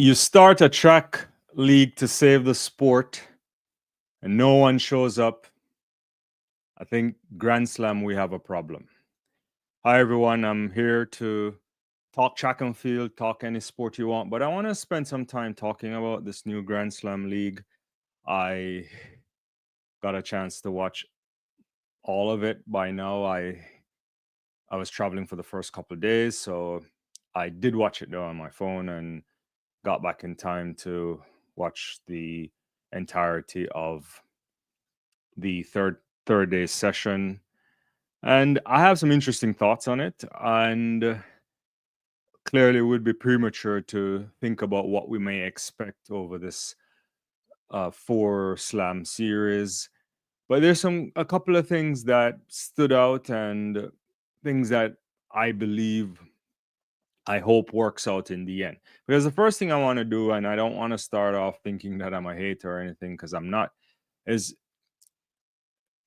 You start a track league to save the sport and no one shows up. I think Grand Slam, we have a problem. Hi, everyone. I'm here to talk track and field, talk any sport you want, but I want to spend some time talking about this new Grand Slam league. I got a chance to watch all of it by now. I was traveling for the first couple of days, so I did watch it though on my phone and got back in time to watch the entirety of the third day session. And I have some interesting thoughts on it, and clearly it would be premature to think about what we may expect over this four slam series. But there's a couple of things that stood out and things that I believe I hope works out in the end. Because the first thing I want to do, and I don't want to start off thinking that I'm a hater or anything, because I'm not, is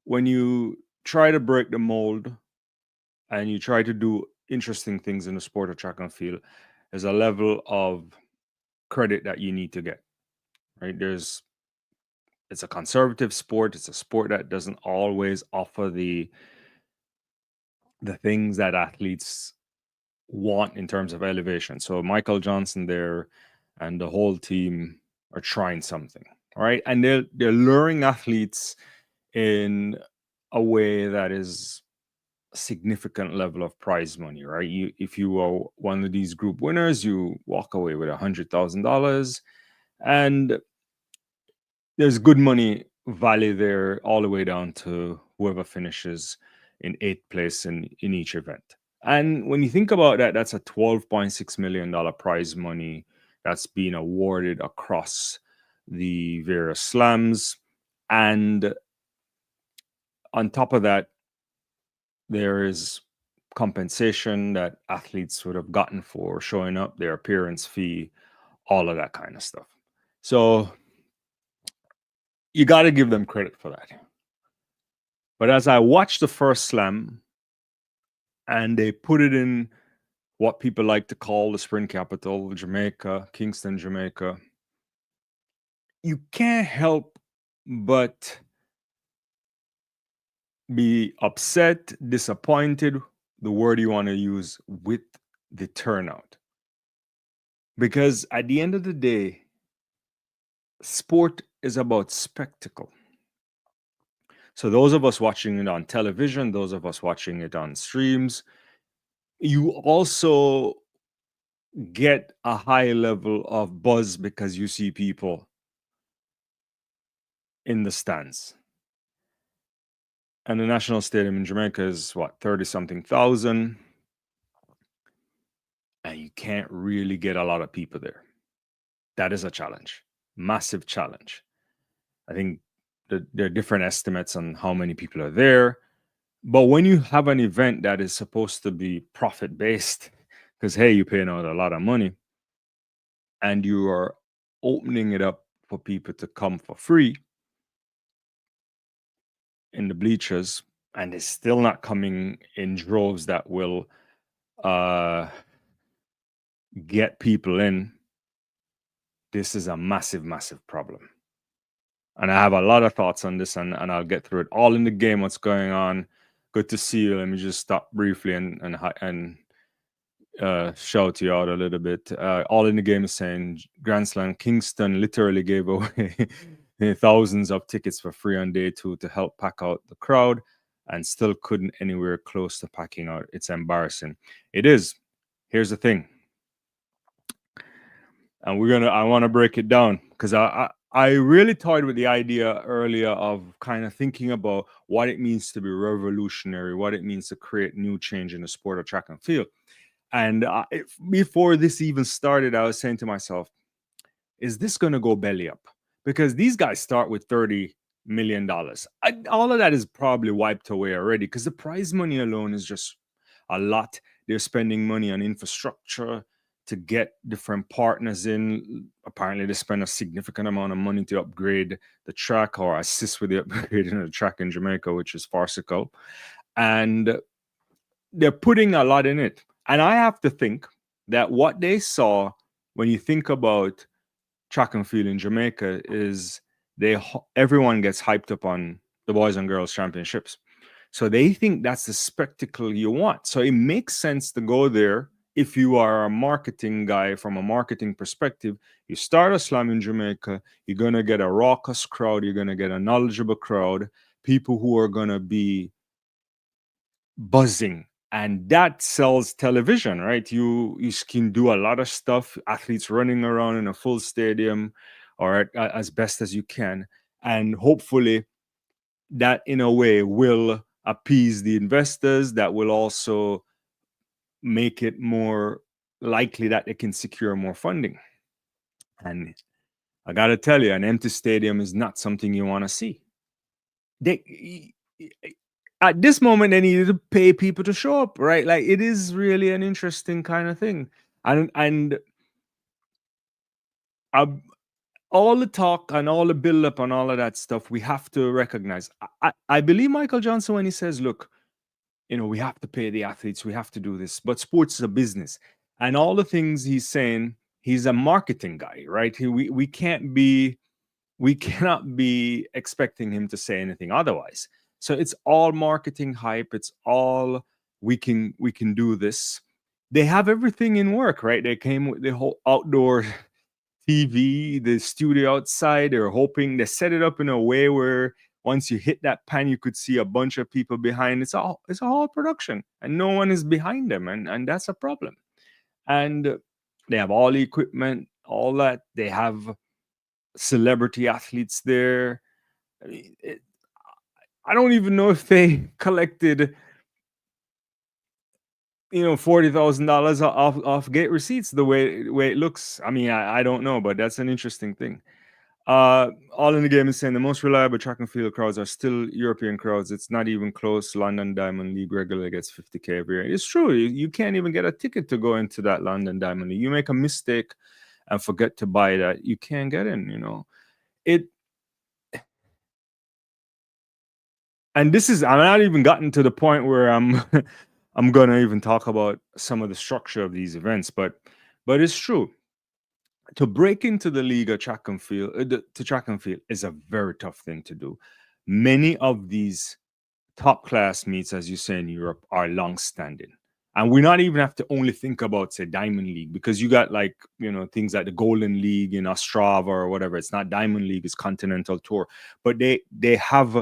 when you try to break the mold and you try to do interesting things in the sport of track and field, there's a level of credit that you need to get. Right? It's a conservative sport. It's a sport that doesn't always offer the things that athletes want in terms of elevation. So Michael Johnson there and the whole team are trying something. All right. And they're luring athletes in a way that is a significant level of prize money, right? If you are one of these group winners, you walk away with $100,000, and there's good money value there all the way down to whoever finishes in eighth place in each event. And when you think about that, that's a $12.6 million prize money that's being awarded across the various slams. And on top of that, there is compensation that athletes would have gotten for showing up, their appearance fee, all of that kind of stuff. So you got to give them credit for that. But as I watched the first slam and they put it in what people like to call the sprint capital, Jamaica, Kingston, Jamaica, you can't help but be upset, disappointed, the word you want to use, with the turnout. Because at the end of the day, sport is about spectacle. So those of us watching it on television, those of us watching it on streams, you also get a high level of buzz because you see people in the stands. And the national stadium in Jamaica is what, 30 something thousand. And you can't really get a lot of people there. That is a challenge, massive challenge. I think there are different estimates on how many people are there. But when you have an event that is supposed to be profit based, because hey, you're paying out a lot of money and you are opening it up for people to come for free in the bleachers, and it's still not coming in droves that will get people in, this is a massive, massive problem. And I have a lot of thoughts on this, and I'll get through it. All in the game, what's going on? Good to see you. Let me just stop briefly and shout you out a little bit. All in the game is saying Grand Slam Kingston literally gave away thousands of tickets for free on day 2 to help pack out the crowd, and still couldn't anywhere close to packing out. It's embarrassing. It is. Here's the thing. And I want to break it down because I really toyed with the idea earlier of kind of thinking about what it means to be revolutionary, what it means to create new change in the sport of track and field. And before this even started, I was saying to myself, is this going to go belly up? Because these guys start with $30 million. All of that is probably wiped away already because the prize money alone is just a lot. They're spending money on infrastructure to get different partners in. Apparently, they spend a significant amount of money to upgrade the track or assist with the upgrading of the track in Jamaica, which is farcical. And they're putting a lot in it. And I have to think that what they saw when you think about track and field in Jamaica, is everyone gets hyped up on the boys and girls championships. So they think that's the spectacle you want. So it makes sense to go there if you are a marketing guy from a marketing perspective. You start a slam in Jamaica, you're going to get a raucous crowd, you're going to get a knowledgeable crowd, people who are going to be buzzing. And that sells television, right? You can do a lot of stuff, athletes running around in a full stadium or as best as you can. And hopefully that in a way will appease the investors, that will also make it more likely that they can secure more funding. And I got to tell you, an empty stadium is not something you want to see. They at this moment they needed to pay people to show up, right? Like it is really an interesting kind of thing. And uh, all the talk and all the build up and all of that stuff, we have to recognize. I believe Michael Johnson when he says, look, we have to pay the athletes, we have to do this, but sports is a business. And all the things he's saying, he's a marketing guy, right? We cannot be expecting him to say anything otherwise. So it's all marketing hype. It's all we can do this. They have everything in work, right? They came with the whole outdoor TV, the studio outside. They're hoping they set it up in a way where once you hit that pan, you could see a bunch of people behind. It's a whole production, and no one is behind them, and that's a problem. And they have all the equipment, all that. They have celebrity athletes there. I mean, I don't even know if they collected, $40,000 off gate receipts the way it looks. I mean, I don't know, but that's an interesting thing. All in the game is saying the most reliable track and field crowds are still European crowds. It's not even close. London Diamond League regularly gets 50K every year. It's true. You can't even get a ticket to go into that London Diamond League. You make a mistake and forget to buy that, you can't get in. It and this is I'm not even gotten to the point where I'm I'm gonna even talk about some of the structure of these events, but it's true. To break into the league of track and field to track and field is a very tough thing to do. Many of these top class meets, as you say in Europe, are long standing. And we not even have to only think about, say, Diamond League, because you got like, things like the Golden League in Ostrava or whatever. It's not Diamond League, it's Continental Tour. But they have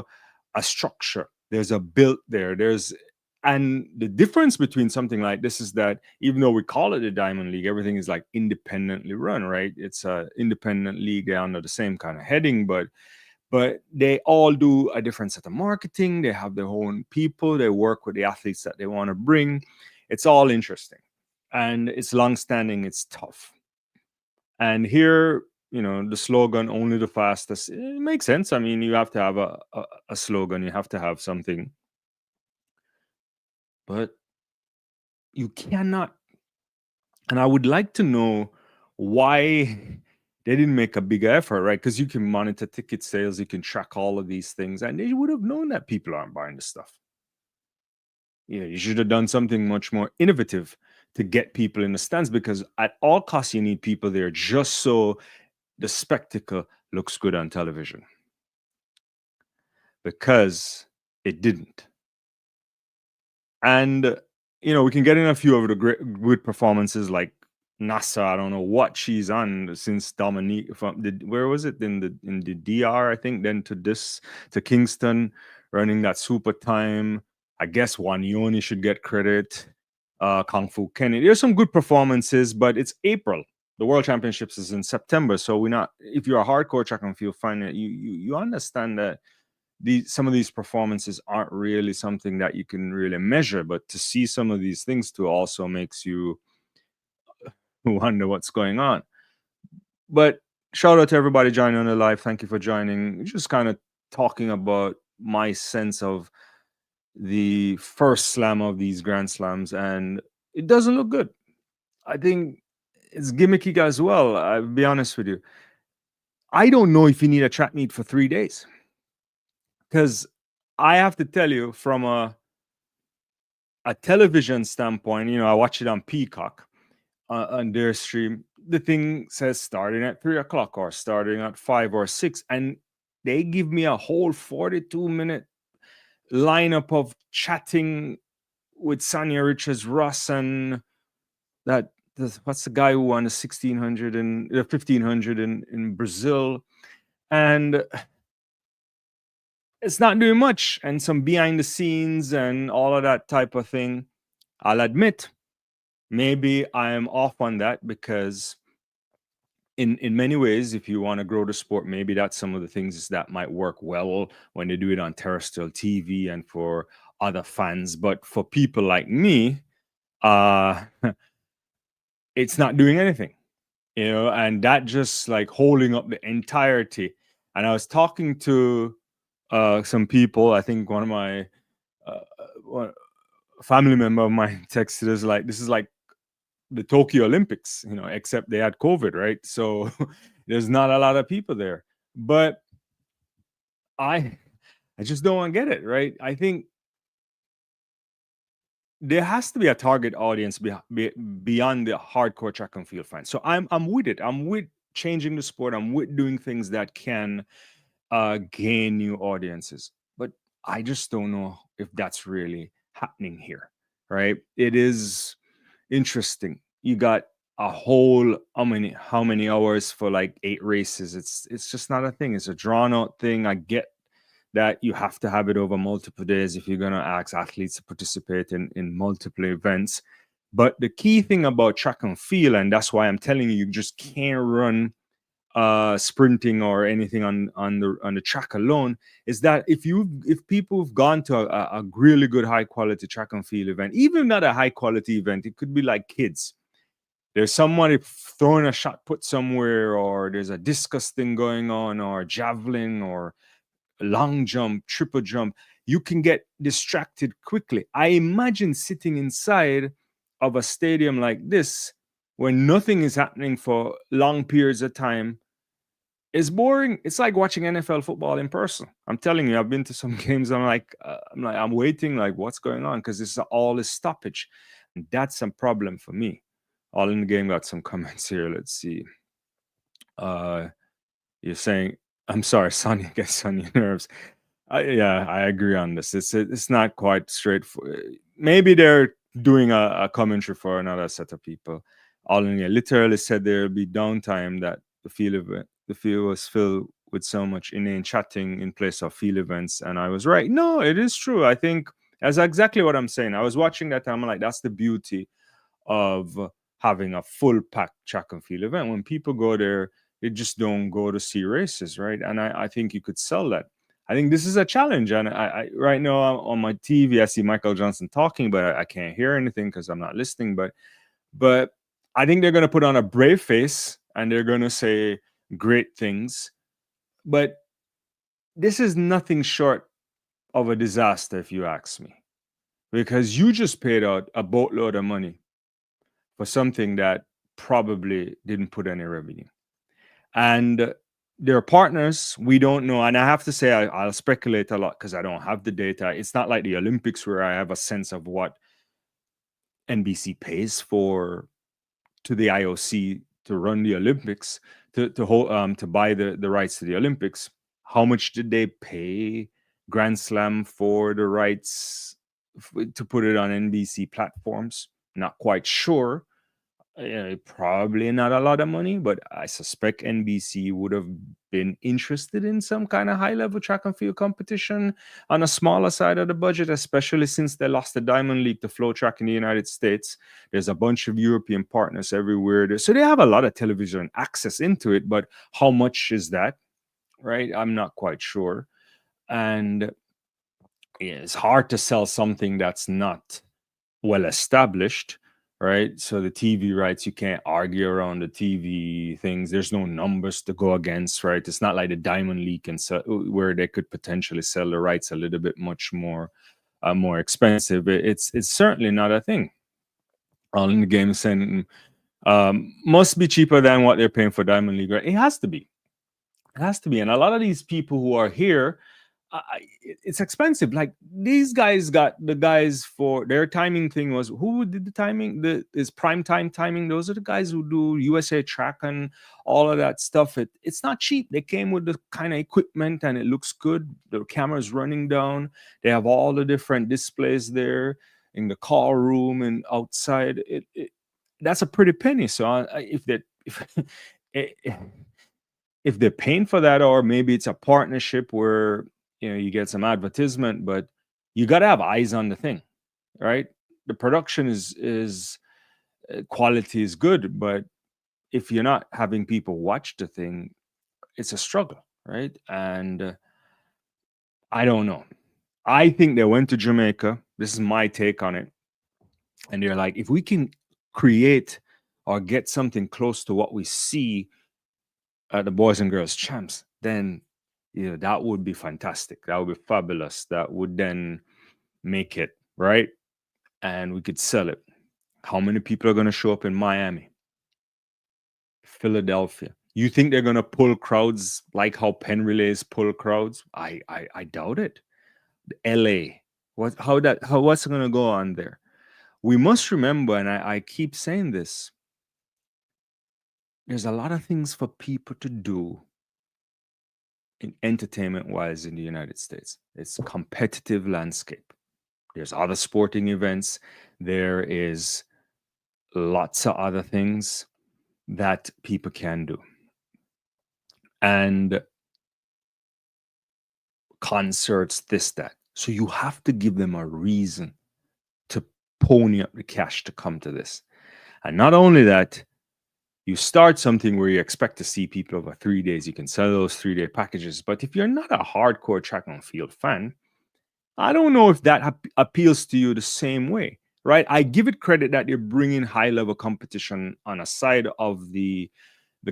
a structure. There's a built there. And the difference between something like this is that even though we call it a Diamond League, everything is like independently run, right? It's a independent league under the same kind of heading, but they all do a different set of marketing. They have their own people. They work with the athletes that they want to bring. It's all interesting, and it's long-standing. It's tough. And here, the slogan "Only the fastest" it makes sense. I mean, you have to have a slogan. You have to have something, but you cannot. And I would like to know why they didn't make a bigger effort, right? Because you can monitor ticket sales, you can track all of these things, and they would have known that people aren't buying the stuff. Yeah, you should have done something much more innovative to get people in the stands, because at all costs you need people there just so the spectacle looks good on television. Because it didn't. And we can get in a few of the good performances like NASA. I don't know what she's on since Dominique from where was it in the DR, I think, then to Kingston, running that super time. I guess Wanyoni should get credit. Kung Fu Kenny. There's some good performances, but it's April. The World Championships is in September, so we're not. If you're a hardcore track and field fan, you understand that some of these performances aren't really something that you can really measure, but to see some of these things too also makes you wonder what's going on. But shout out to everybody joining on the live. Thank you for joining. Just kind of talking about my sense of the first slam of these Grand Slams, and it doesn't look good. I think it's gimmicky as well. I'll be honest with you. I don't know if you need a track meet for 3 days, because I have to tell you, from a television standpoint, I watch it on Peacock on their stream. the thing says starting at 3 o'clock or starting at 5 or 6, and they give me a whole 42-minute lineup of chatting with Sonia Richards Ross and what's the guy who won the 1600 and the 1500 in Brazil, and it's not doing much, and some behind the scenes and all of that type of thing. I'll admit, maybe I'm off on that because in many ways, if you want to grow the sport, maybe that's some of the things that might work well when they do it on terrestrial TV and for other fans. But for people like me, uh, it's not doing anything, and that just like holding up the entirety. And I was talking to some people. I think one of my one, family member of mine texted us like, this is like the Tokyo Olympics, except they had COVID, right? So there's not a lot of people there. But I I just don't want to get it, right? I think there has to be a target audience beyond the hardcore track and field fans. So I'm with it. I'm with changing the sport. I'm with doing things that can gain new audiences. But I just don't know if that's really happening here, right? It is interesting. You got a whole how many hours for like 8 races. It's just not a thing. It's a drawn out thing. I get that you have to have it over multiple days if you're going to ask athletes to participate in multiple events. But the key thing about track and field, and that's why I'm telling you, you just can't run sprinting or anything on the track alone, is that if people have gone to a really good high quality track and field event, even not a high quality event, it could be like kids. There's somebody throwing a shot put somewhere, or there's a discus thing going on, or javelin, or long jump, triple jump. You can get distracted quickly. I imagine sitting inside of a stadium like this when nothing is happening for long periods of time is boring. It's like watching NFL football in person. I'm telling you, I've been to some games. I'm waiting, like, what's going on? Because this is all is stoppage, and that's a problem for me. All in the game got some comments here. Let's see. You're saying, I'm sorry, Sonya gets on your nerves. Yeah, I agree on this. It's not quite straightforward. Maybe they're doing a commentary for another set of people. All in here literally said there'll be downtime, that the field was filled with so much inane chatting in place of field events, and I was right. No, it is true. I think that's exactly what I'm saying. I was watching that time. I'm like, that's the beauty of having a full pack track and field event. When people go there, they just don't go to see races, right? And I think you could sell that. I think this is a challenge. And I right now on my TV, I see Michael Johnson talking, but I can't hear anything because I'm not listening. But I think they're going to put on a brave face and they're going to say great things. But this is nothing short of a disaster, if you ask me, because you just paid out a boatload of money for something that probably didn't put any revenue. And their partners, we don't know. And I have to say, I'll speculate a lot because I don't have the data. It's not like the Olympics where I have a sense of what NBC pays for to the IOC to run the Olympics, to buy the rights to the Olympics. How much did they pay Grand Slam for the rights to put it on NBC platforms? Not quite sure. Probably not a lot of money, but I suspect NBC would have been interested in some kind of high level track and field competition on a smaller side of the budget, especially since they lost the Diamond League to Flow Track in the United States. There's a bunch of European partners everywhere. So they have a lot of television access into it, but how much is that? Right? I'm not quite sure. And it's hard to sell something that's not well established, right? So the TV rights, you can't argue around the TV things. There's no numbers to go against, right? It's not like the Diamond League and where they could potentially sell the rights a little bit much more expensive. It's certainly not a thing. All in the game saying must be cheaper than what they're paying for Diamond League, right? It has to be. It has to be. And a lot of these people who are here, it's expensive. Like these guys got the guys for their timing thing was who did the timing? The is prime time timing. Those are the guys who do USA Track and all of that stuff. It's not cheap. They came with the kind of equipment and it looks good. The camera's running down. They have all the different displays there in the car room and outside. That's a pretty penny. So if that if they're paying for that, or maybe it's a partnership where you get some advertisement, but you got to have eyes on the thing, right? The production is quality is good, but if you're not having people watch the thing, it's a struggle, right? And I don't know. I think they went to Jamaica. This is my take on it, and they're like, if we can create or get something close to what we see at the boys and girls champs, then that would be fantastic. That would be fabulous. That would then make it right, and we could sell it. How many people are going to show up in Miami, Philadelphia? You think they're going to pull crowds like how Penn Relays pull crowds? I doubt it. LA, what's going to go on there? We must remember, and I keep saying this, there's a lot of things for people to do in entertainment wise in the United States. It's a competitive landscape. There's other sporting events. There is lots of other things that people can do. And concerts, this, that. So you have to give them a reason to pony up the cash to come to this. And not only that, you start something where you expect to see people over 3 days. You can sell those 3-day packages. But if you're not a hardcore track and field fan, I don't know if that appeals to you the same way, right? I give it credit that you're bringing high level competition on a side of the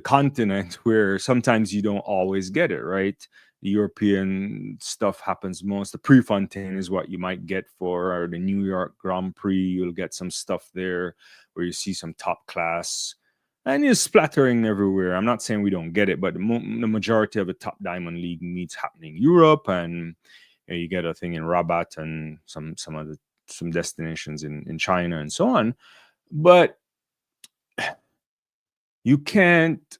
continent where sometimes you don't always get it, right? The European stuff happens most. The Prefontaine is what you might get for, or the New York Grand Prix. You'll get some stuff there where you see some top class, and you're splattering everywhere. I'm not saying we don't get it, but the majority of the top Diamond League meets happening in Europe, and you get a thing in Rabat and some destinations in China and so on. But you can't.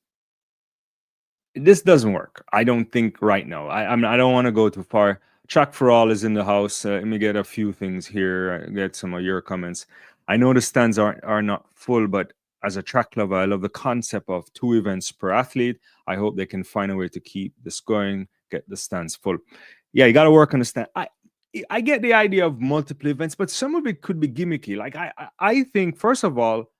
This doesn't work. I don't think right now. I don't want to go too far. Track for All is in the house. Let me get a few things here. Get some of your comments. I know the stands are not full, but as a track lover, I love the concept of 2 events per athlete. I hope they can find a way to keep this going, get the stands full. Yeah, you got to work on the stand. I get the idea of multiple events, but some of it could be gimmicky. Like I think, first of all,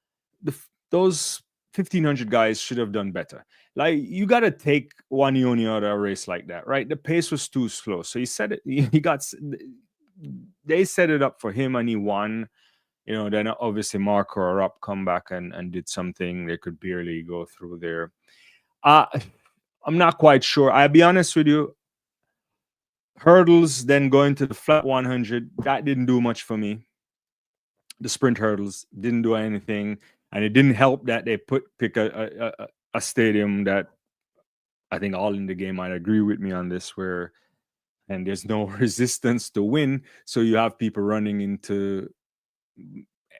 those 1,500 guys should have done better. Like, you got to take Wanyoni out of a race like that, right? The pace was too slow. So he said it. They set it up for him, and he won. Then obviously Marco or Rupp come back and did something. They could barely go through there. I'm not quite sure. I'll be honest with you. Hurdles, then going to the flat 100, that didn't do much for me. The sprint hurdles didn't do anything, and it didn't help that they pick a stadium that I think all in the game might agree with me on this, and there's no resistance to win, so you have people running into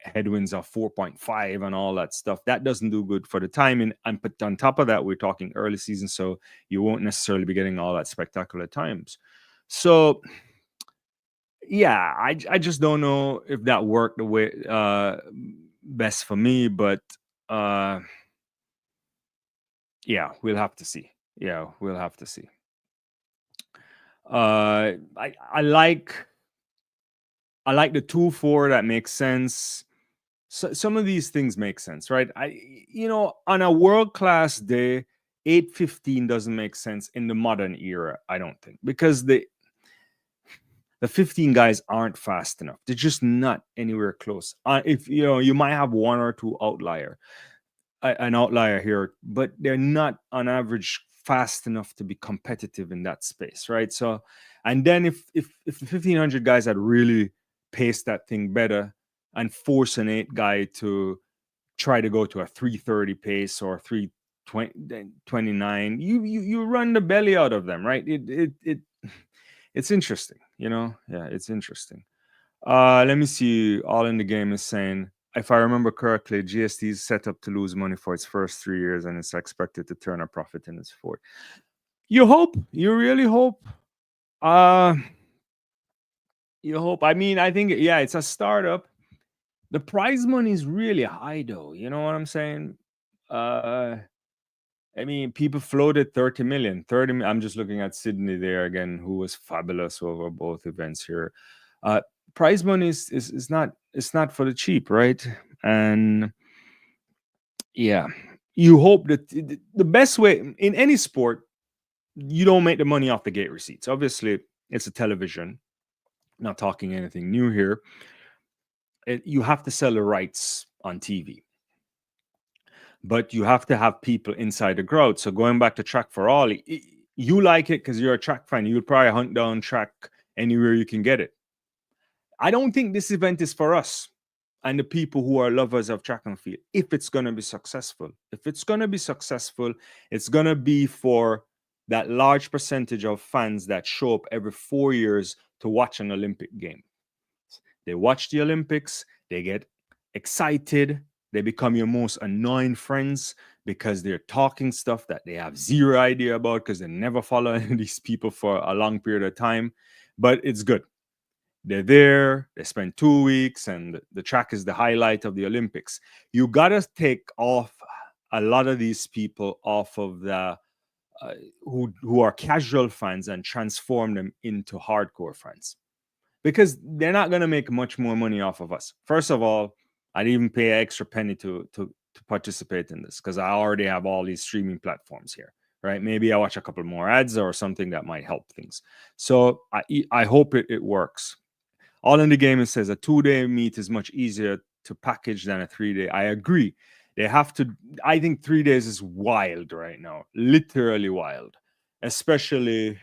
headwinds of 4.5 and all that stuff. That doesn't do good for the timing. And on top of that, we're talking early season, so you won't necessarily be getting all that spectacular times. So yeah, I just don't know if that worked the way best for me, but yeah, we'll have to see. I like the 2-4. That makes sense. So some of these things make sense, right? On a world-class day, 8:15 doesn't make sense in the modern era, I don't think, because the 15 guys aren't fast enough. They're just not anywhere close. If you might have one or two an outlier here, but they're not on average fast enough to be competitive in that space, right? So, and then if the 1,500 guys had really paced that thing better and force an 8 guy to try to go to a 3:30 pace or 3:29, you run the belly out of them, right? it's interesting, you know. Yeah, it's interesting. Let me see. All in the game is saying, if I remember correctly, GST is set up to lose money for its first 3 years, and it's expected to turn a profit in its fourth. You hope. You really hope. Uh, you hope. I mean, I think yeah, it's a startup. The prize money is really high, though. You know what I'm saying? Uh, I mean, people floated 30 million. 30. I'm just looking at Sydney there again, who was fabulous over both events here. Uh, Prize money is not, it's not for the cheap, right? And yeah, you hope that the best way in any sport, you don't make the money off the gate receipts. Obviously, it's a television. Not talking anything new here. You have to sell the rights on TV, but you have to have people inside the crowd. So going back to Track for All, you like it because you're a track fan. You'll probably hunt down track anywhere you can get it. I don't think this event is for us and the people who are lovers of track and field. If it's going to be successful, it's going to be for that large percentage of fans that show up every 4 years to watch an Olympic game. They watch the Olympics, they get excited, they become your most annoying friends because they're talking stuff that they have zero idea about because they never follow these people for a long period of time. But it's good. They're there, they spend 2 weeks, and the track is the highlight of the Olympics. You got to take off a lot of these people off of the who are casual fans and transform them into hardcore fans, because they're not going to make much more money off of us. First of all, I'd even pay an extra penny to participate in this because I already have all these streaming platforms here, right? Maybe I watch a couple more ads or something that might help things. So I hope it works. All in the game, it says a 2-day meet is much easier to package than a 3-day. I agree. They have to. I think 3 days is wild right now, literally wild, especially.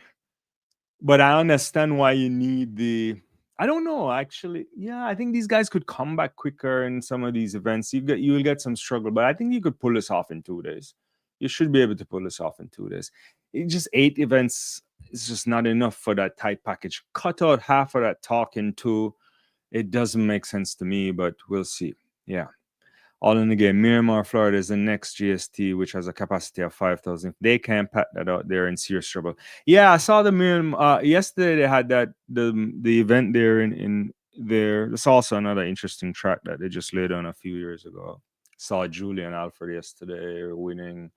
But I understand why you need the. I don't know, actually. Yeah, I think these guys could come back quicker in some of these events. You will get some struggle, but I think you could pull this off in 2 days. You should be able to pull this off in 2 days. It's just 8 events is just not enough for that tight package. Cut out half of that talking too. It doesn't make sense to me, but we'll see. Yeah. All in the game. Miramar, Florida is the next GST, which has a capacity of 5,000. If they can't pat that out, they're in serious trouble. Yeah, I saw the Miramar. Yesterday they had that the event there in there. There's also another interesting track that they just laid on a few years ago. Saw Julian Alfred yesterday winning.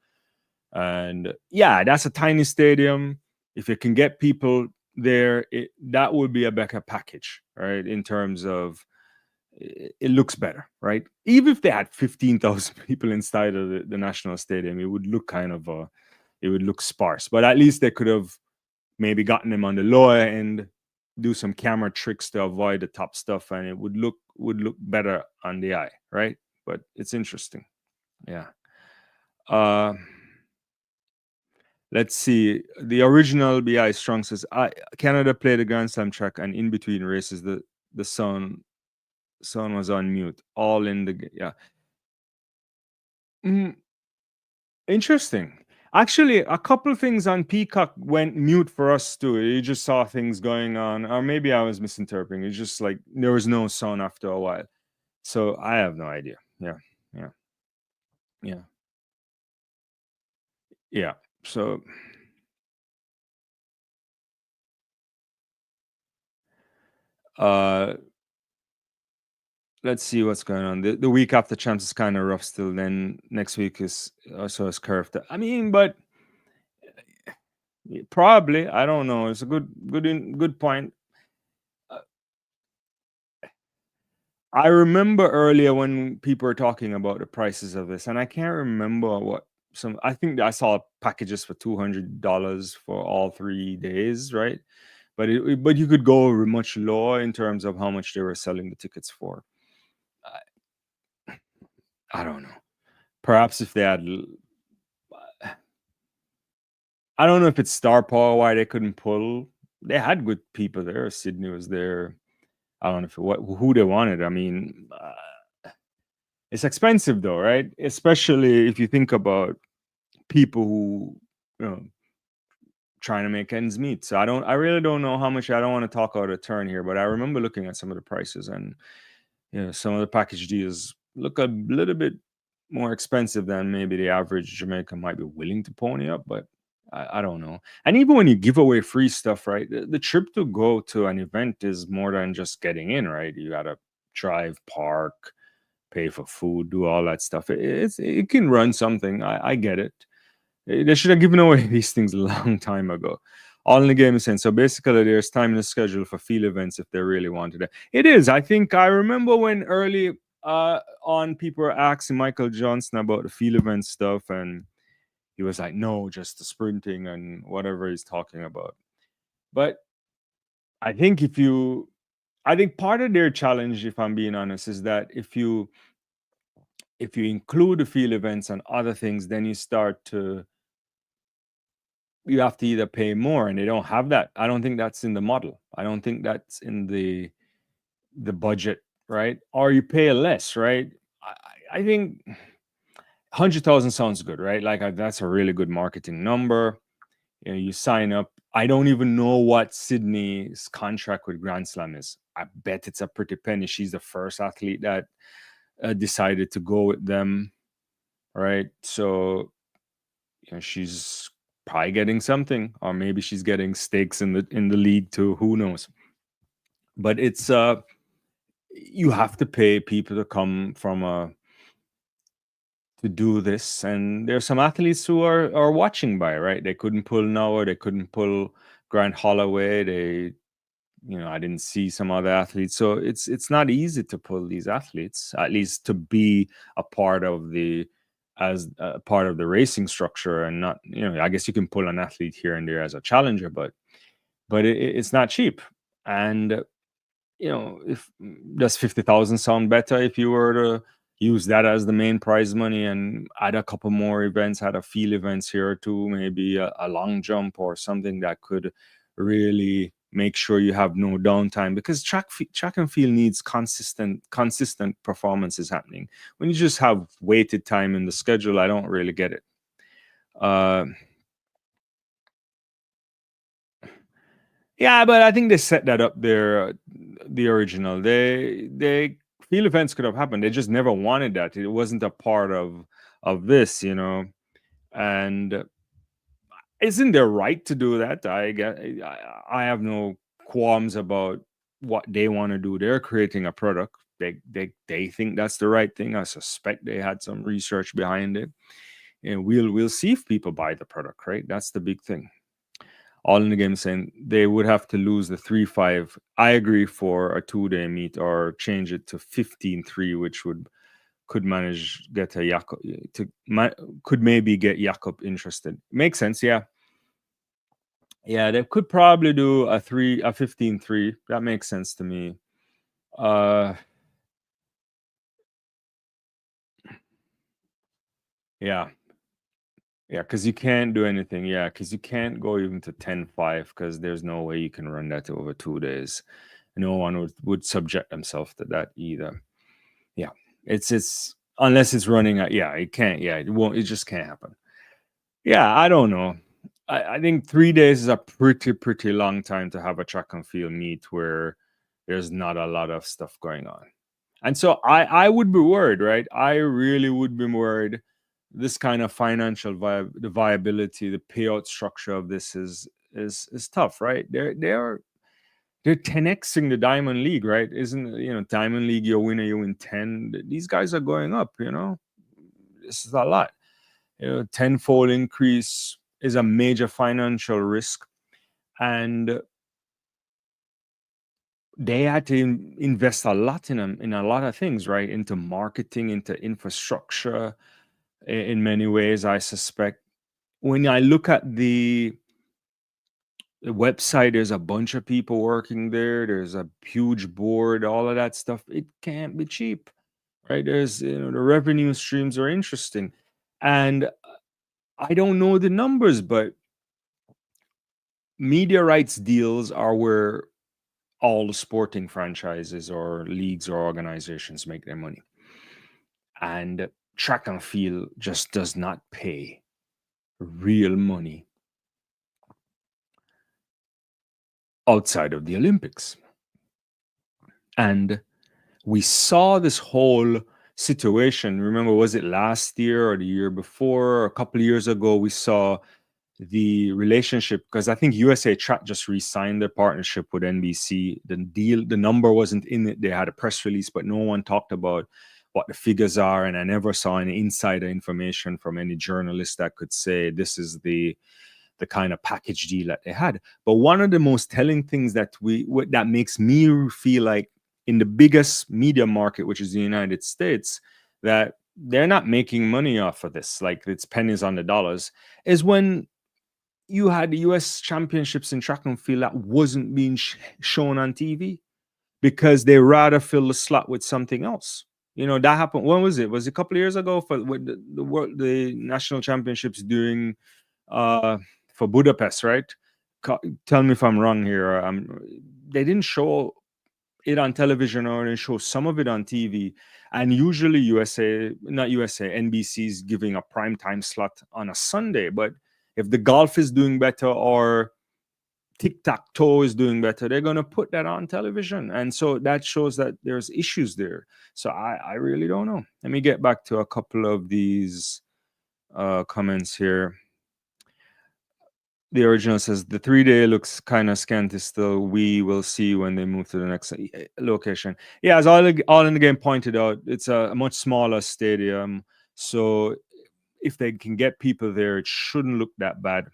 And yeah, that's a tiny stadium. If you can get people there, that would be a better package, right? In terms of it looks better, right? Even if they had 15,000 people inside of the national stadium, it would look kind of it would look sparse. But at least they could have maybe gotten them on the lower end, do some camera tricks to avoid the top stuff, and it would look better on the eye, right? But it's interesting. Yeah. Uh let's see. The original BI Strong says Canada played the Grand Slam track, and in between races the sound was on mute. All in the yeah. Mm, interesting. Actually, a couple of things on Peacock went mute for us too. You just saw things going on, or maybe I was misinterpreting. It's just like there was no sound after a while. So I have no idea. Yeah, yeah, yeah, yeah. So uh let's see what's going on. The week after champs is kind of rough still. Then next week is also is curved. I mean, but probably I don't know. It's a good point. Uh, I remember earlier when people were talking about the prices of this, and I can't remember what some. I think I saw packages for $200 for all 3 days, right? But you could go much lower in terms of how much they were selling the tickets for. I don't know. Perhaps if they had, I don't know if it's star power why they couldn't pull. They had good people there. Sydney was there. I don't know if who they wanted. I mean, it's expensive though, right? Especially if you think about people who you know trying to make ends meet. So I really don't know how much. I don't want to talk out of turn here, but I remember looking at some of the prices, and some of the package deals look a little bit more expensive than maybe the average Jamaican might be willing to pony up, but I don't know. And even when you give away free stuff, right? The trip to go to an event is more than just getting in, right? You gotta drive, park, pay for food, do all that stuff. It can run something. I get it. They should have given away these things a long time ago. All in the game sense. So basically, there's time in the schedule for field events if they really wanted it. It is. I think I remember when early on people were asking Michael Johnson about the field event stuff, and he was like, "No, just the sprinting and whatever he's talking about." But I think I think part of their challenge, if I'm being honest, is that if you include the field events and other things, then you have to either pay more, and they don't have that. I don't think that's in the model. I don't think that's in the budget, right? Or you pay less, right? I think 100,000 sounds good, right? Like that's a really good marketing number. You sign up. I don't even know what Sydney's contract with Grand Slam is. I bet it's a pretty penny. She's the first athlete that decided to go with them, right? So she's probably getting something, or maybe she's getting stakes in the league too. Who knows? But it's you have to pay people to come from to do this, and there's some athletes who are watching by, right? They couldn't pull Noah, they couldn't pull Grant Holloway. I didn't see some other athletes, so it's not easy to pull these athletes, at least to be a part of the as a part of the racing structure, and not, I guess you can pull an athlete here and there as a challenger, but it's not cheap. And if does 50,000 sound better if you were to use that as the main prize money and add a couple more events, add a field events here or two, maybe a long jump or something that could really make sure you have no downtime, because track and field needs consistent performances happening. When you just have weighted time in the schedule, I don't really get it. uh Yeah, but I think they set that up there, the original. They field events could have happened. They just never wanted that. It wasn't a part of this, and isn't their right to do that? I have no qualms about what they want to do. They're creating a product. They think that's the right thing. I suspect they had some research behind it. And we'll see if people buy the product, right? That's the big thing. All in the game saying they would have to lose the 3-5. I agree for a 2-day meet, or change it to 15-3, which could manage get a Jakob could maybe get Jakob interested. Makes sense, yeah. Yeah, they could probably do a 15-3. That makes sense to me. Uh yeah. Yeah, because you can't do anything. Yeah, because you can't go even to 10-5, because there's no way you can run that over 2 days. No one would subject themselves to that either. Yeah, it's unless it's running at, yeah, it can't, yeah, it just can't happen. Yeah, I don't know. I think 3 days is a pretty long time to have a track and field meet where there's not a lot of stuff going on. And so I would be worried, right? I really would be worried. This kind of financial the viability, the payout structure of this is tough, right? They're 10xing the Diamond League, right? Isn't, Diamond League, you win, you win 10. These guys are going up, This is a lot. Tenfold increase is a major financial risk. And they had to invest a lot in a lot of things, right? Into marketing, into infrastructure, in many ways, I suspect. When I look at the website, there's a bunch of people working there. There's a huge board, all of that stuff. It can't be cheap, right? There's, the revenue streams are interesting. And I don't know the numbers, but media rights deals are where all the sporting franchises or leagues or organizations make their money. And track and field just does not pay real money outside of the Olympics. And we saw this whole situation. Remember, was it last year or the year before? Or a couple of years ago, we saw the relationship, because I think USA Track just re-signed their partnership with NBC. The deal, the number wasn't in it. They had a press release, but no one talked about what the figures are. And I never saw any insider information from any journalist that could say this is the kind of package deal that they had. But one of the most telling things that that makes me feel like in the biggest media market, which is the United States, that they're not making money off of this, like it's pennies on the dollars, is when you had the US championships in track and field that wasn't being shown on TV because they rather fill the slot with something else. You know, that happened. When was it? Was it a couple of years ago for with the world, the national championships during for Budapest, right? Tell me if I'm wrong here. They didn't show it on television, or they show some of it on TV. And usually NBC's giving a prime time slot on a Sunday. But if the golf is doing better or tic-tac-toe is doing better, they're going to put that on television. And so that shows that there's issues there. So I really don't know. Let me get back to a couple of these comments here. The original says the 3-day looks kind of scanty still. We will see when they move to the next location. Yeah, as all in the game pointed out, it's a much smaller stadium. So if they can get people there, it shouldn't look that bad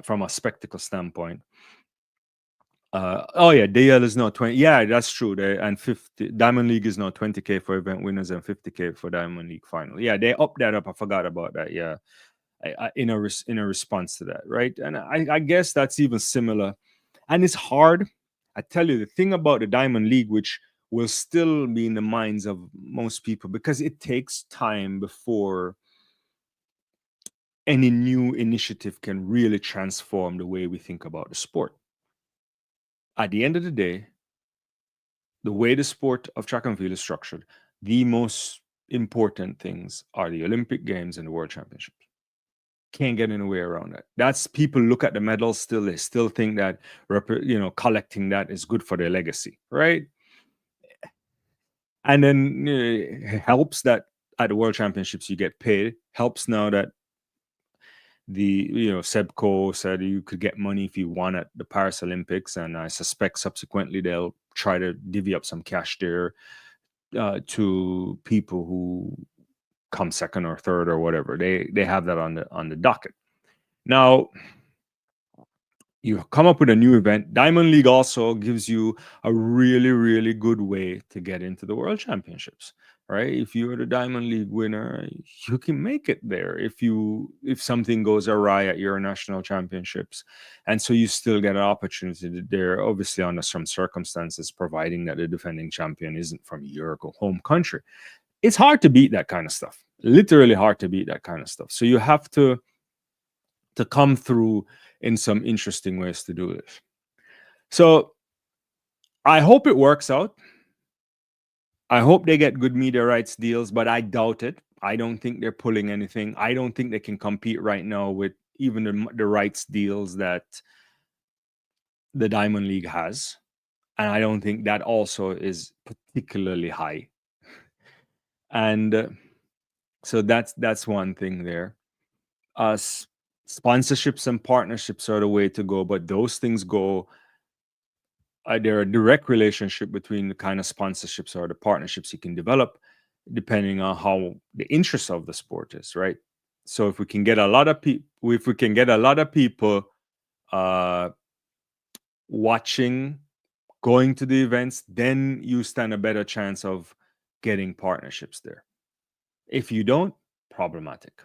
from a spectacle standpoint. Oh yeah, DL is now 20. Yeah, that's true. And 50 Diamond League is now 20K for event winners and 50K for Diamond League final. Yeah, they upped that up. I forgot about that. Yeah. In a response to that, right? And I guess that's even similar. And it's hard. I tell you, the thing about the Diamond League, which will still be in the minds of most people, because it takes time before any new initiative can really transform the way we think about the sport. At the end of the day, the way the sport of track and field is structured, the most important things are the Olympic Games and the World Championships. Can't get any way around that. That's, people look at the medals still, they still think that collecting that is good for their legacy, right? And then it helps that at the World Championships you get paid. Helps now that the Sebco said you could get money if you won at the Paris Olympics, and I suspect subsequently they'll try to divvy up some cash there to people who come second or third or whatever. They have that on the docket. Now, you come up with a new event. Diamond League also gives you a really, really good way to get into the World Championships, right? If you're the Diamond League winner, you can make it there if something goes awry at your national championships. And so you still get an opportunity there, obviously under some circumstances, providing that the defending champion isn't from your home country. It's hard to beat that kind of stuff. Literally hard to beat that kind of stuff. So you have to come through in some interesting ways to do this. So I hope it works out. I hope they get good media rights deals, but I doubt it. I don't think they're pulling anything. I don't think they can compete right now with even the rights deals that the Diamond League has. And I don't think that also is particularly high. And so that's one thing there. Sponsorships and partnerships are the way to go, but those things go, there are a direct relationship between the kind of sponsorships or the partnerships you can develop depending on how the interest of the sport is, right? So if we can get a lot of people watching, going to the events, then you stand a better chance of getting partnerships there. If you don't, problematic.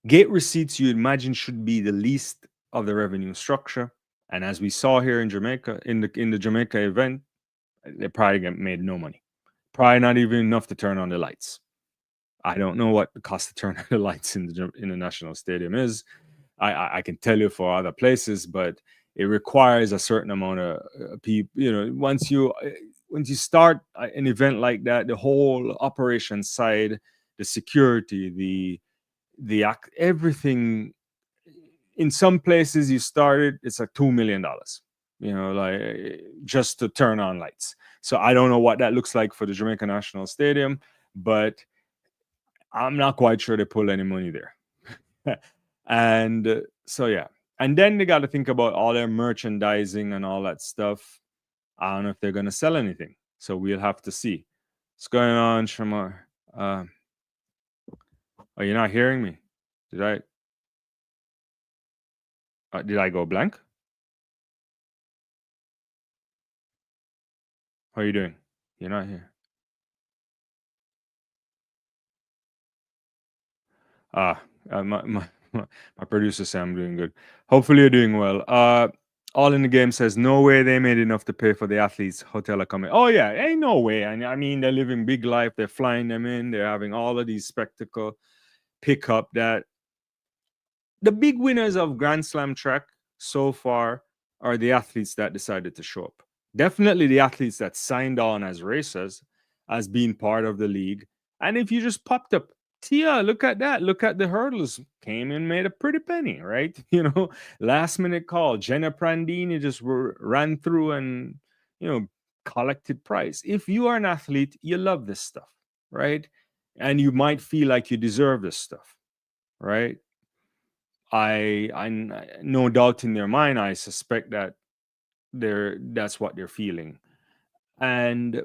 Gate receipts, you imagine, should be the least of the revenue structure. And as we saw here in Jamaica, in the Jamaica event, they probably made no money. Probably not even enough to turn on the lights. I don't know what the cost to turn on the lights in the national stadium is. I can tell you for other places, but it requires a certain amount of people. Once you start an event like that, the whole operation side, the security, the everything in some places you started, it's like $2 million, like just to turn on lights. So I don't know what that looks like for the Jamaica National Stadium, but I'm not quite sure they pull any money there. And so yeah, and then they got to think about all their merchandising and all that stuff. I don't know if they're going to sell anything, so we'll have to see. What's going on, Shamar? Oh, you're not hearing me? Did I go blank? How are you doing? You're not here. Ah, my producer said I'm doing good. Hopefully you're doing well. All in the game says no way they made enough to pay for the athletes' hotel accommodation. Oh yeah, ain't no way. And I mean, they're living big life. They're flying them in. They're having all of these spectacle pickup. That the big winners of Grand Slam track so far are the athletes that decided to show up. Definitely the athletes that signed on as racers, as being part of the league. And if you just popped up, Tia, look at that. Look at the hurdles. Came in, made a pretty penny, right? Last minute call. Jenna Prandini just ran through and, collected price. If you are an athlete, you love this stuff, right? And you might feel like you deserve this stuff, right? I no doubt in their mind, I suspect that that's what they're feeling, and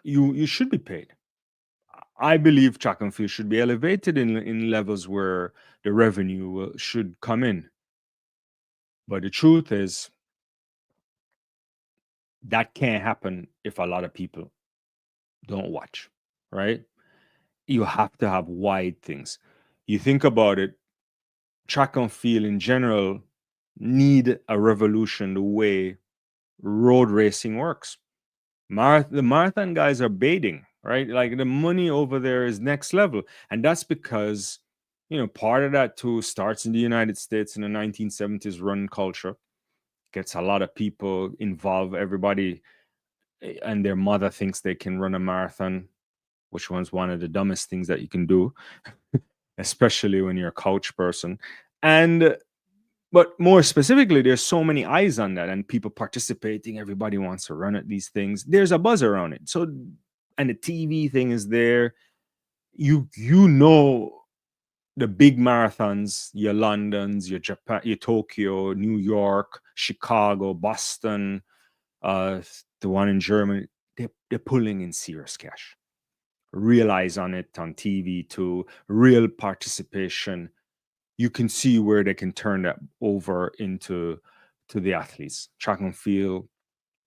you should be paid. I believe track and field should be elevated in levels where the revenue should come in. But the truth is that can't happen if a lot of people don't watch, right? You have to have wide things. You think about it, track and field in general need a revolution the way road racing works. The marathon guys are baiting, right? Like the money over there is next level. And that's because, part of that too starts in the United States in the 1970s run culture, gets a lot of people involved, everybody and their mother thinks they can run a marathon, which one's one of the dumbest things that you can do, especially when you're a couch person. And but more specifically, there's so many eyes on that and people participating. Everybody wants to run at these things. There's a buzz around it. So, and the TV thing is there. You know the big marathons, your Londons, your Japan, your Tokyo, New York, Chicago, Boston, the one in Germany. They're pulling in serious cash. Real eyes on it on TV too. Real participation. You can see where they can turn that over into the athletes. Track and field,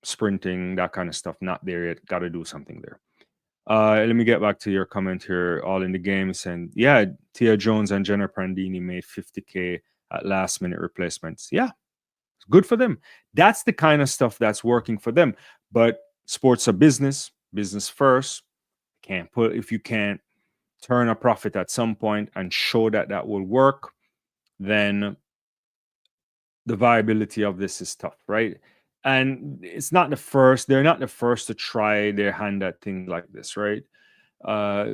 sprinting, that kind of stuff, not there yet. Got to do something there. Let me get back to your comment here. All in the games, and yeah, Tia Jones and Jenna Prandini made 50K at last minute replacements. Yeah, good for them. That's the kind of stuff that's working for them. But sports are business, business first. Can't put if you can't turn a profit at some point and show that that will work, then the viability of this is tough, right? And they're not the first to try their hand at things like this, right? Uh,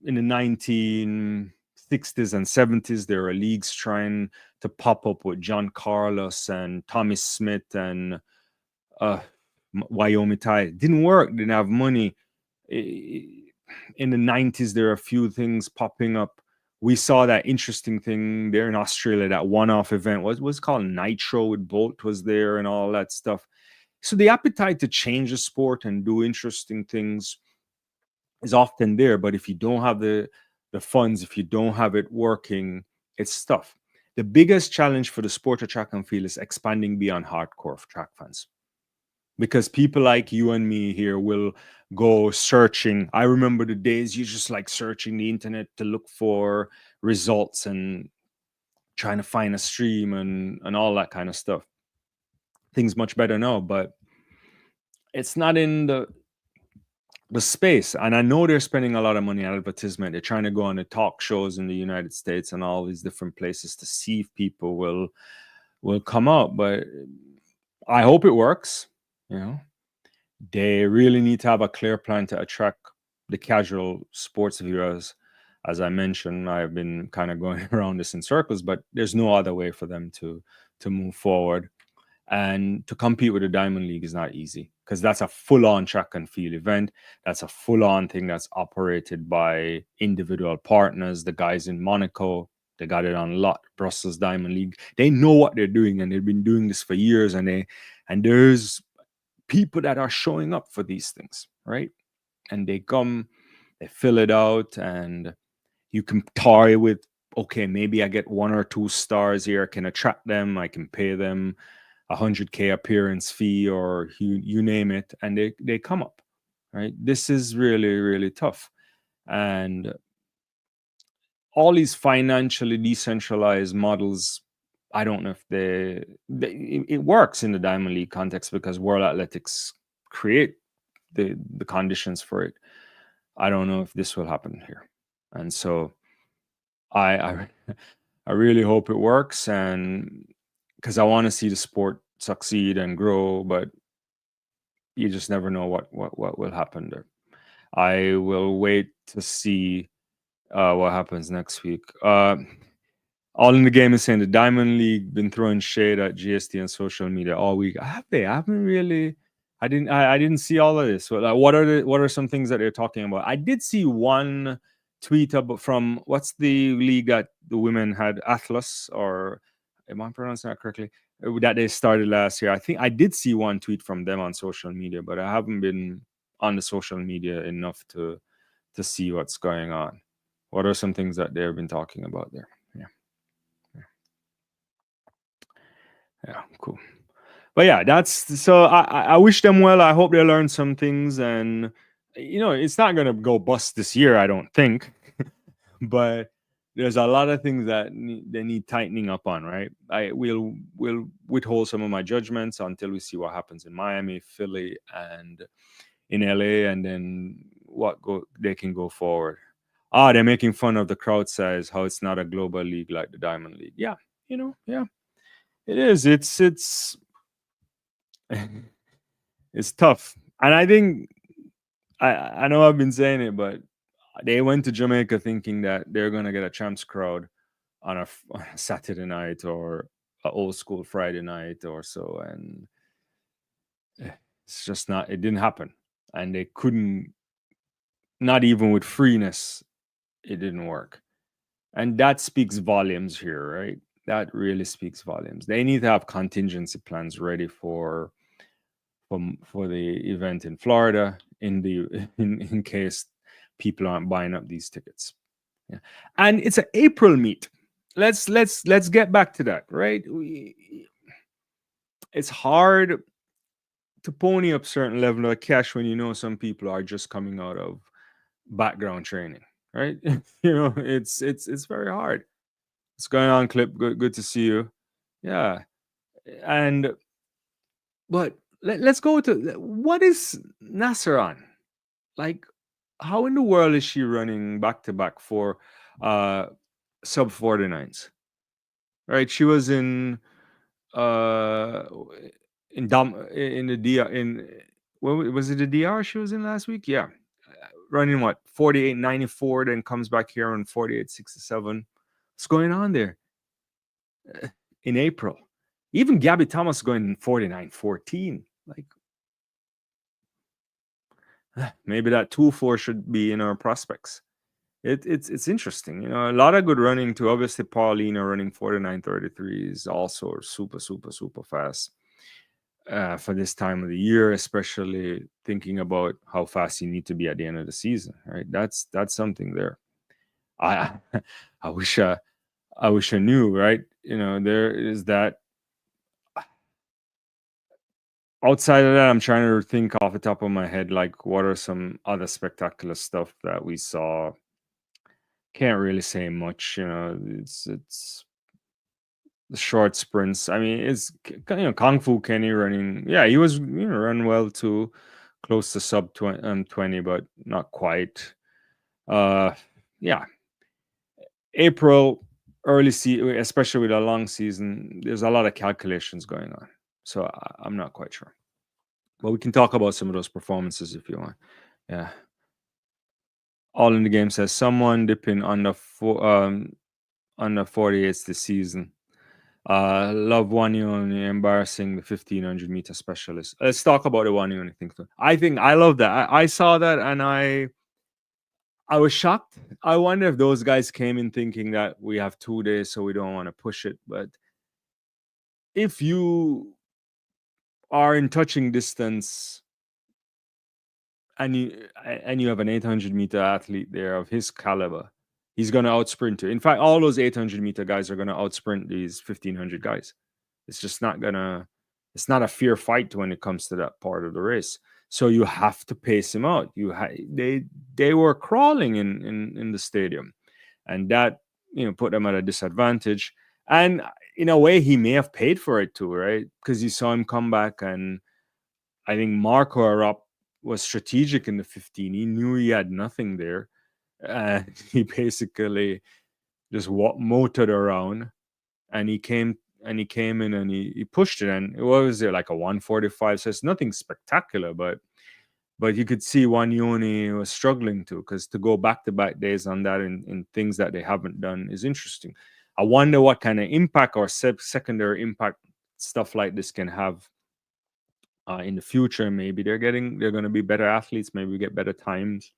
in the 1960s and 70s, there were leagues trying to pop up with John Carlos and Tommy Smith and uh, Wyoming Tide. Didn't work, didn't have money. In the 90s, there are a few things popping up. We saw that interesting thing there in Australia, that one-off event was called Nitro with Bolt was there and all that stuff. So the appetite to change the sport and do interesting things is often there, but if you don't have the funds, if you don't have it working, it's tough. The biggest challenge for the sport of track and field is expanding beyond hardcore track fans, because people like you and me here will go searching. I remember the days you just like searching the internet to look for results and trying to find a stream and all that kind of stuff. Things much better now, but it's not in the space. And I know they're spending a lot of money on advertisement. They're trying to go on the talk shows in the United States and all these different places to see if people will come out. But I hope it works. They really need to have a clear plan to attract the casual sports viewers As I mentioned, I've been kind of going around this in circles, but there's no other way for them to move forward. And to compete with the Diamond League is not easy because that's a full-on track and field event. That's a full-on thing that's operated by individual partners. The guys in Monaco, they got it on lot. Brussels Diamond League, they know what they're doing, and they've been doing this for years. And there's people that are showing up for these things, right? And they come, they fill it out, and you can toy with, okay, maybe I get 1 or 2 stars here. I can attract them. I can pay them 100K appearance fee, or you name it, and they come up, right? This is really, really tough. And all these financially decentralized models, I don't know if it works in the Diamond League context because World Athletics create the conditions for it. I don't know if this will happen here. And so I I really hope it works, and because I want to see the sport succeed and grow, but you just never know what will happen there. I will wait to see what happens next week. All in the game is saying the Diamond League been throwing shade at GST on social media all week. Have they? I haven't really. I didn't see all of this. So, like, what are some things that they're talking about? I did see one tweet about from what's the league that the women had, Atlas, or am I pronouncing that correctly? That they started last year. I think I did see one tweet from them on social media, but I haven't been on the social media enough to see what's going on. What are some things that they've been talking about there? Yeah, cool. But yeah, that's so I wish them well. I hope they learn some things, and it's not gonna go bust this year, I don't think. But there's a lot of things that they need tightening up on, right? I will withhold some of my judgments until we see what happens in Miami, Philly, and in LA, and then they can go forward. They're making fun of the crowd size, how it's not a global league like the Diamond League. Yeah, yeah, it is. It's it's tough, and I think I know I've been saying it, but they went to Jamaica thinking that they're gonna get a champs crowd on on a Saturday night or a old school Friday night or so, and it's just not. It didn't happen, and they couldn't. Not even with freeness, it didn't work, and that speaks volumes here, right? That really speaks volumes. They need to have contingency plans ready for the event in Florida in case people aren't buying up these tickets. Yeah. And it's an April meet. Let's get back to that, right? It's hard to pony up certain level of cash when you know some people are just coming out of background training, right? It's very hard. What's going on, Clip? Good to see you. Yeah. And but let's go to what is Nasser on? Like, how in the world is she running back to back for uh sub 49s? Right? She was uh in the DR in was it the DR she was in last week? Yeah. Running what 48.94, then comes back here on 48.67. What's going on there in April? Even Gabby Thomas going 49.14. Like, maybe that 2-4 should be in our prospects. It's interesting. A lot of good running too. Obviously, Paulina running 49.33 is also super, super, super fast for this time of the year, especially thinking about how fast you need to be at the end of the season, right? That's something there. I I wish I knew, right? There is that. Outside of that, I'm trying to think off the top of my head, like what are some other spectacular stuff that we saw. Can't really say much, it's the short sprints. I mean, it's Kung Fu Kenny running. Yeah, he was run well too, close to sub 20, but not quite. Uh, yeah, April early season, especially with a long season. There's a lot of calculations going on, so I'm not quite sure. But we can talk about some of those performances if you want. Yeah. All in the game says someone dipping under 48s this season. Love one only embarrassing the 1500-meter specialist. Let's talk about the one only thing. I think I love that. I saw that and I was shocked. I wonder if those guys came in thinking that we have 2 days, so we don't want to push it. But if you are in touching distance and you have an 800-meter athlete there of his caliber, he's going to outsprint you. In fact, all those 800-meter guys are going to outsprint these 1500 guys. It's just not gonna. It's not a fair fight when it comes to that part of the race. So you have to pace him out. They were crawling in the stadium, and that put them at a disadvantage. And in a way, he may have paid for it too, right? Because you saw him come back, and I think Marco Arap was strategic in the 15. He knew he had nothing there, and he basically just motored around, and he came in and he pushed it, and what was it, like a 145? So it's nothing spectacular, but you could see Wanyoni was struggling to, because to go back-to-back days on that in things that they haven't done is interesting. I wonder what kind of impact or secondary impact stuff like this can have in the future. Maybe they're going to be better athletes. Maybe we get better times.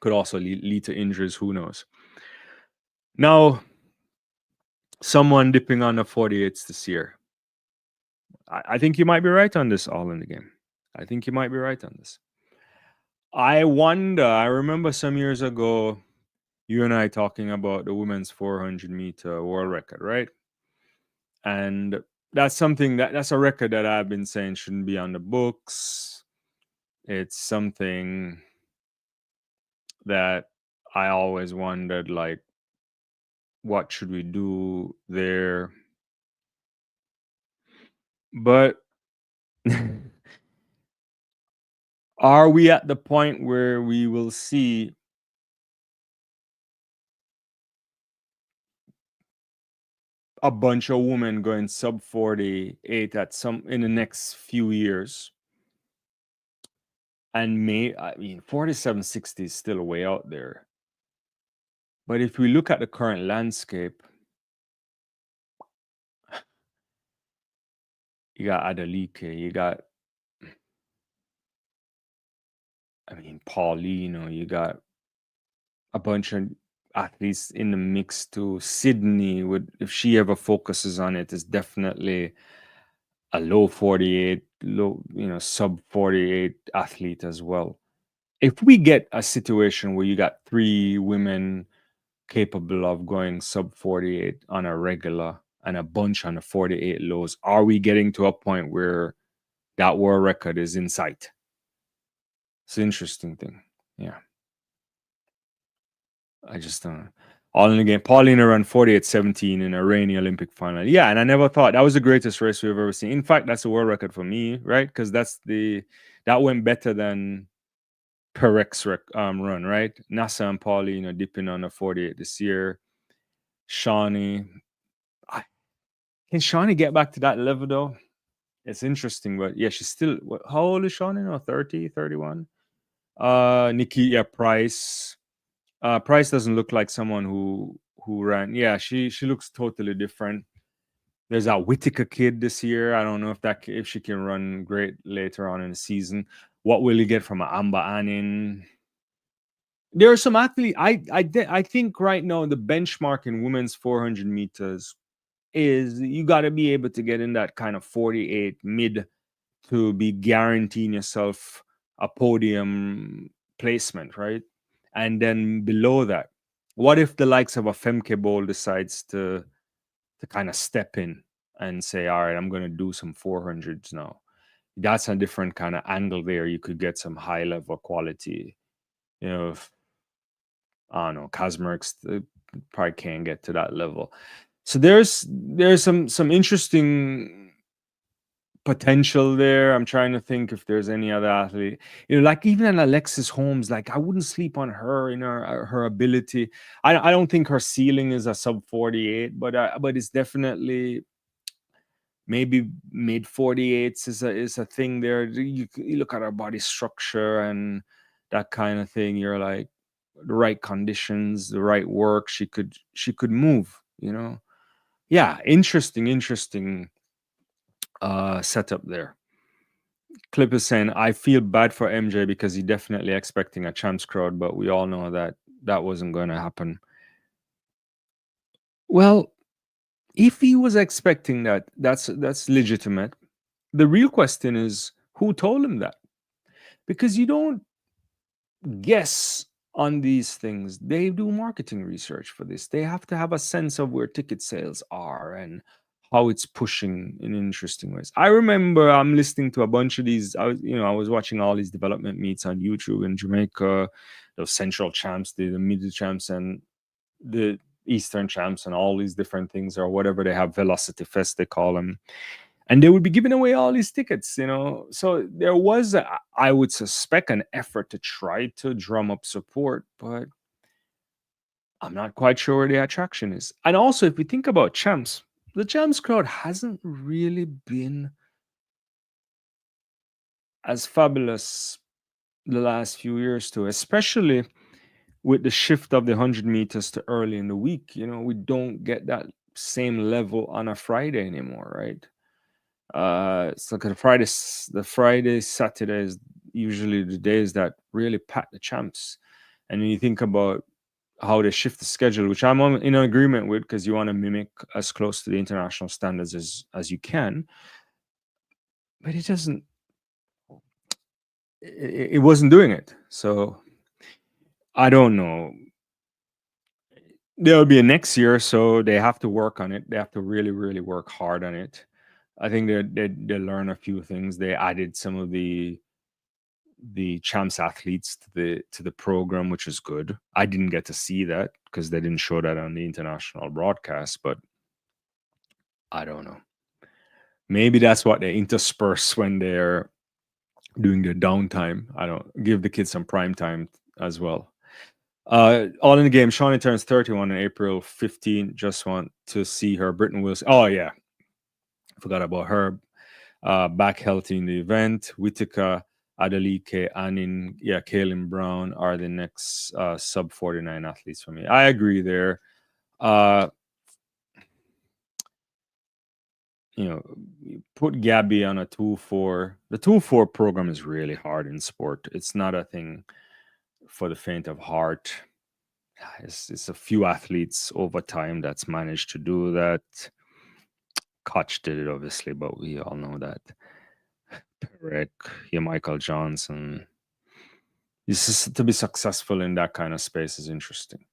Could also lead to injuries. Who knows? Now, someone dipping on the 48s this year. I think you might be right on this, all in the game. I think you might be right on this. I wonder, I remember some years ago, you and I talking about the women's 400-meter world record, right? And that's something that's a record that I've been saying shouldn't be on the books. It's something that I always wondered, like, what should we do there? But are we at the point where we will see a bunch of women going sub 48 in the next few years? And 4760 is still way out there. But if we look at the current landscape, you got Adelike, you got, Paulino, you got a bunch of athletes in the mix too. Sydney, if she ever focuses on it, is definitely a low 48, sub 48 athlete as well. If we get a situation where you got 3 women capable of going sub 48 on a regular and a bunch on the 48 lows, are we getting to a point where that world record is in sight? It's an interesting thing. Yeah. I just don't know. All in the game. Paulina ran 48-17 in a rainy Olympic final. Yeah, and I never thought that was the greatest race we've ever seen. In fact, that's a world record for me, right? Because that went better than Perek's run, right? NASA and Paulina dipping on a 48 this year. Shawnee. Can Shawnee get back to that level though? It's interesting, but yeah, she's still. How old is Shawnee now? 30, 31? Nikki Price. Price doesn't look like someone who ran. Yeah, she looks totally different. There's that Whitaker kid this year. I don't know if she can run great later on in the season. What will you get from Amba Anin? There are some athletes. I think right now the benchmark in women's 400 meters is you got to be able to get in that kind of 48 mid to be guaranteeing yourself a podium placement, right? And then below that, what if the likes of a Femke Bowl decides to kind of step in and say, all right, I'm going to do some 400s now? That's a different kind of angle there. You could get some high level quality. I don't know, Kazmarks probably can't get to that level. So there's some interesting potential there. I'm trying to think if there's any other athlete, like even an Alexis Holmes. Like I wouldn't sleep on her in her ability. I don't think her ceiling is a sub 48, but it's definitely maybe mid 48s is a thing there. You look at her body structure and that kind of thing. You're like, the right conditions, the right work, she could move, you know. Yeah, interesting setup there. Clip is saying, I feel bad for MJ because he definitely expecting a champs crowd, but we all know that that wasn't going to happen. Well, if he was expecting that, that's legitimate. The real question is who told him that? Because you don't guess on these things. They do marketing research for this. They have to have a sense of where ticket sales are and how it's pushing in interesting ways. I remember I'm listening to a bunch of these. I was watching all these development meets on YouTube in Jamaica, those central champs, the middle champs, and the Eastern champs, and all these different things, or whatever they have, Velocity Fest they call them, and they would be giving away all these tickets, so there was I would suspect an effort to try to drum up support, but I'm not quite sure where the attraction is. And also, if we think about champs, the champs crowd hasn't really been as fabulous the last few years too, especially with the shift of the 100 meters to early in the week. We don't get that same level on a Friday anymore, right? So the Friday, Saturday is usually the days that really pack the champs. And when you think about how they shift the schedule, which I'm in agreement with, because you want to mimic as close to the international standards as you can, but it wasn't doing it. So I don't know. There'll be a next year, so they have to work on it. They have to really, really work hard on it. I think they learn a few things. They added some of the champs athletes to the program, which is good. I didn't get to see that because they didn't show that on the international broadcast, but I don't know. Maybe that's what they intersperse when they're doing their downtime. I don't give the kids some prime time as well. All in the game. Shawnee turns 31 on April 15. Just want to see her. Britton Wilson. Oh yeah, forgot about her. Back healthy in the event. Whitaker, Adelike, Annin, Kaylin Brown are the next sub 49 athletes for me. I agree there. Uh, you put Gabby on a 2-4. The 2-4 program is really hard in sport. It's not a thing for the faint of heart. It's a few athletes over time that's managed to do that. Koch did it, obviously, but we all know that. Perek, Michael Johnson. To be successful in that kind of space is interesting.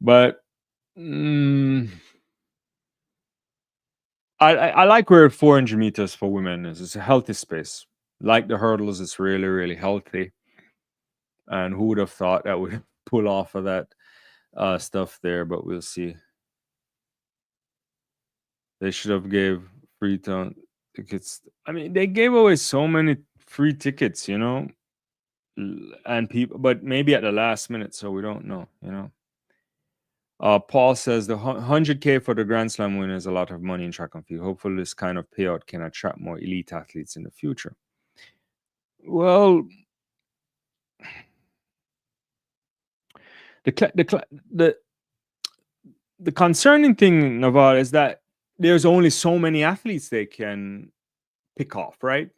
But I like where 400 meters for women is. It's a healthy space. Like the hurdles, it's really, really healthy. And who would have thought that would pull off of that stuff there? But we'll see. They should have gave Freetown tickets. I mean, they gave away so many free tickets, and people, but maybe at the last minute, so we don't know. Paul says the 100K for the Grand Slam winner is a lot of money in track and field. Hopefully, this kind of payout can attract more elite athletes in the future. Well, the concerning thing, Navar, is that there's only so many athletes they can pick off, right?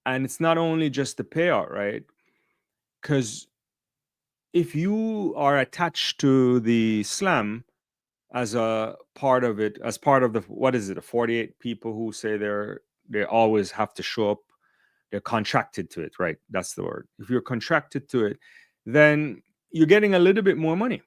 And it's not only just the payout, right? Because if you are attached to the slam as a part of it, as part of the, what is it, the 48 people who say they always have to show up, they're contracted to it, right? That's the word. If you're contracted to it, then you're getting a little bit more money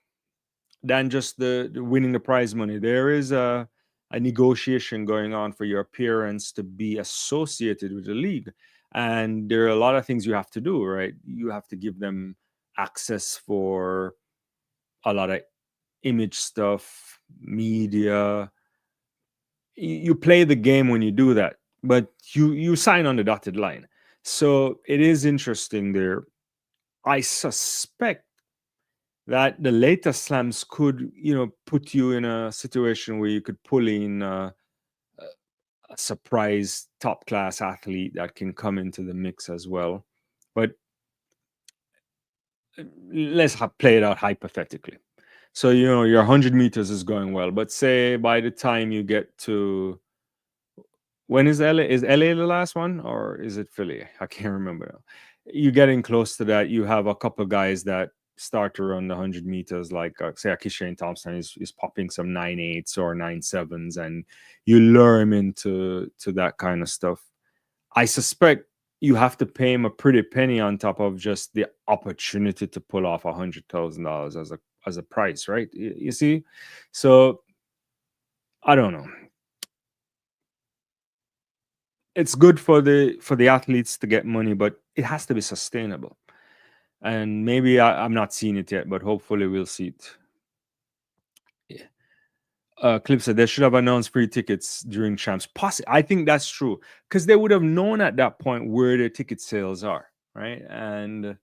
than just the winning the prize money. There is a negotiation going on for your appearance to be associated with the league. And there are a lot of things you have to do, right? You have to give them access for a lot of image stuff, media. You play the game when you do that, but you sign on the dotted line. So it is interesting there. I suspect that the later slams could, put you in a situation where you could pull in a surprise top class athlete that can come into the mix as well. But let's play it out hypothetically. So your 100 meters is going well, but say by the time you get to, when is LA? Is LA the last one or is it Philly? I can't remember now. You're getting close to that. You have a couple guys that start to run the 100 meters, like say Akishane Thompson is popping some 9.8s or 9.7s, and you lure him into that kind of stuff. I suspect you have to pay him a pretty penny on top of just the opportunity to pull off $100,000 as a price, right? You see, so I don't know. It's good for the athletes to get money, but it has to be sustainable. And maybe I'm not seeing it yet, but hopefully we'll see it. Yeah. Clip said they should have announced free tickets during champs. I think that's true because they would have known at that point where their ticket sales are, right? And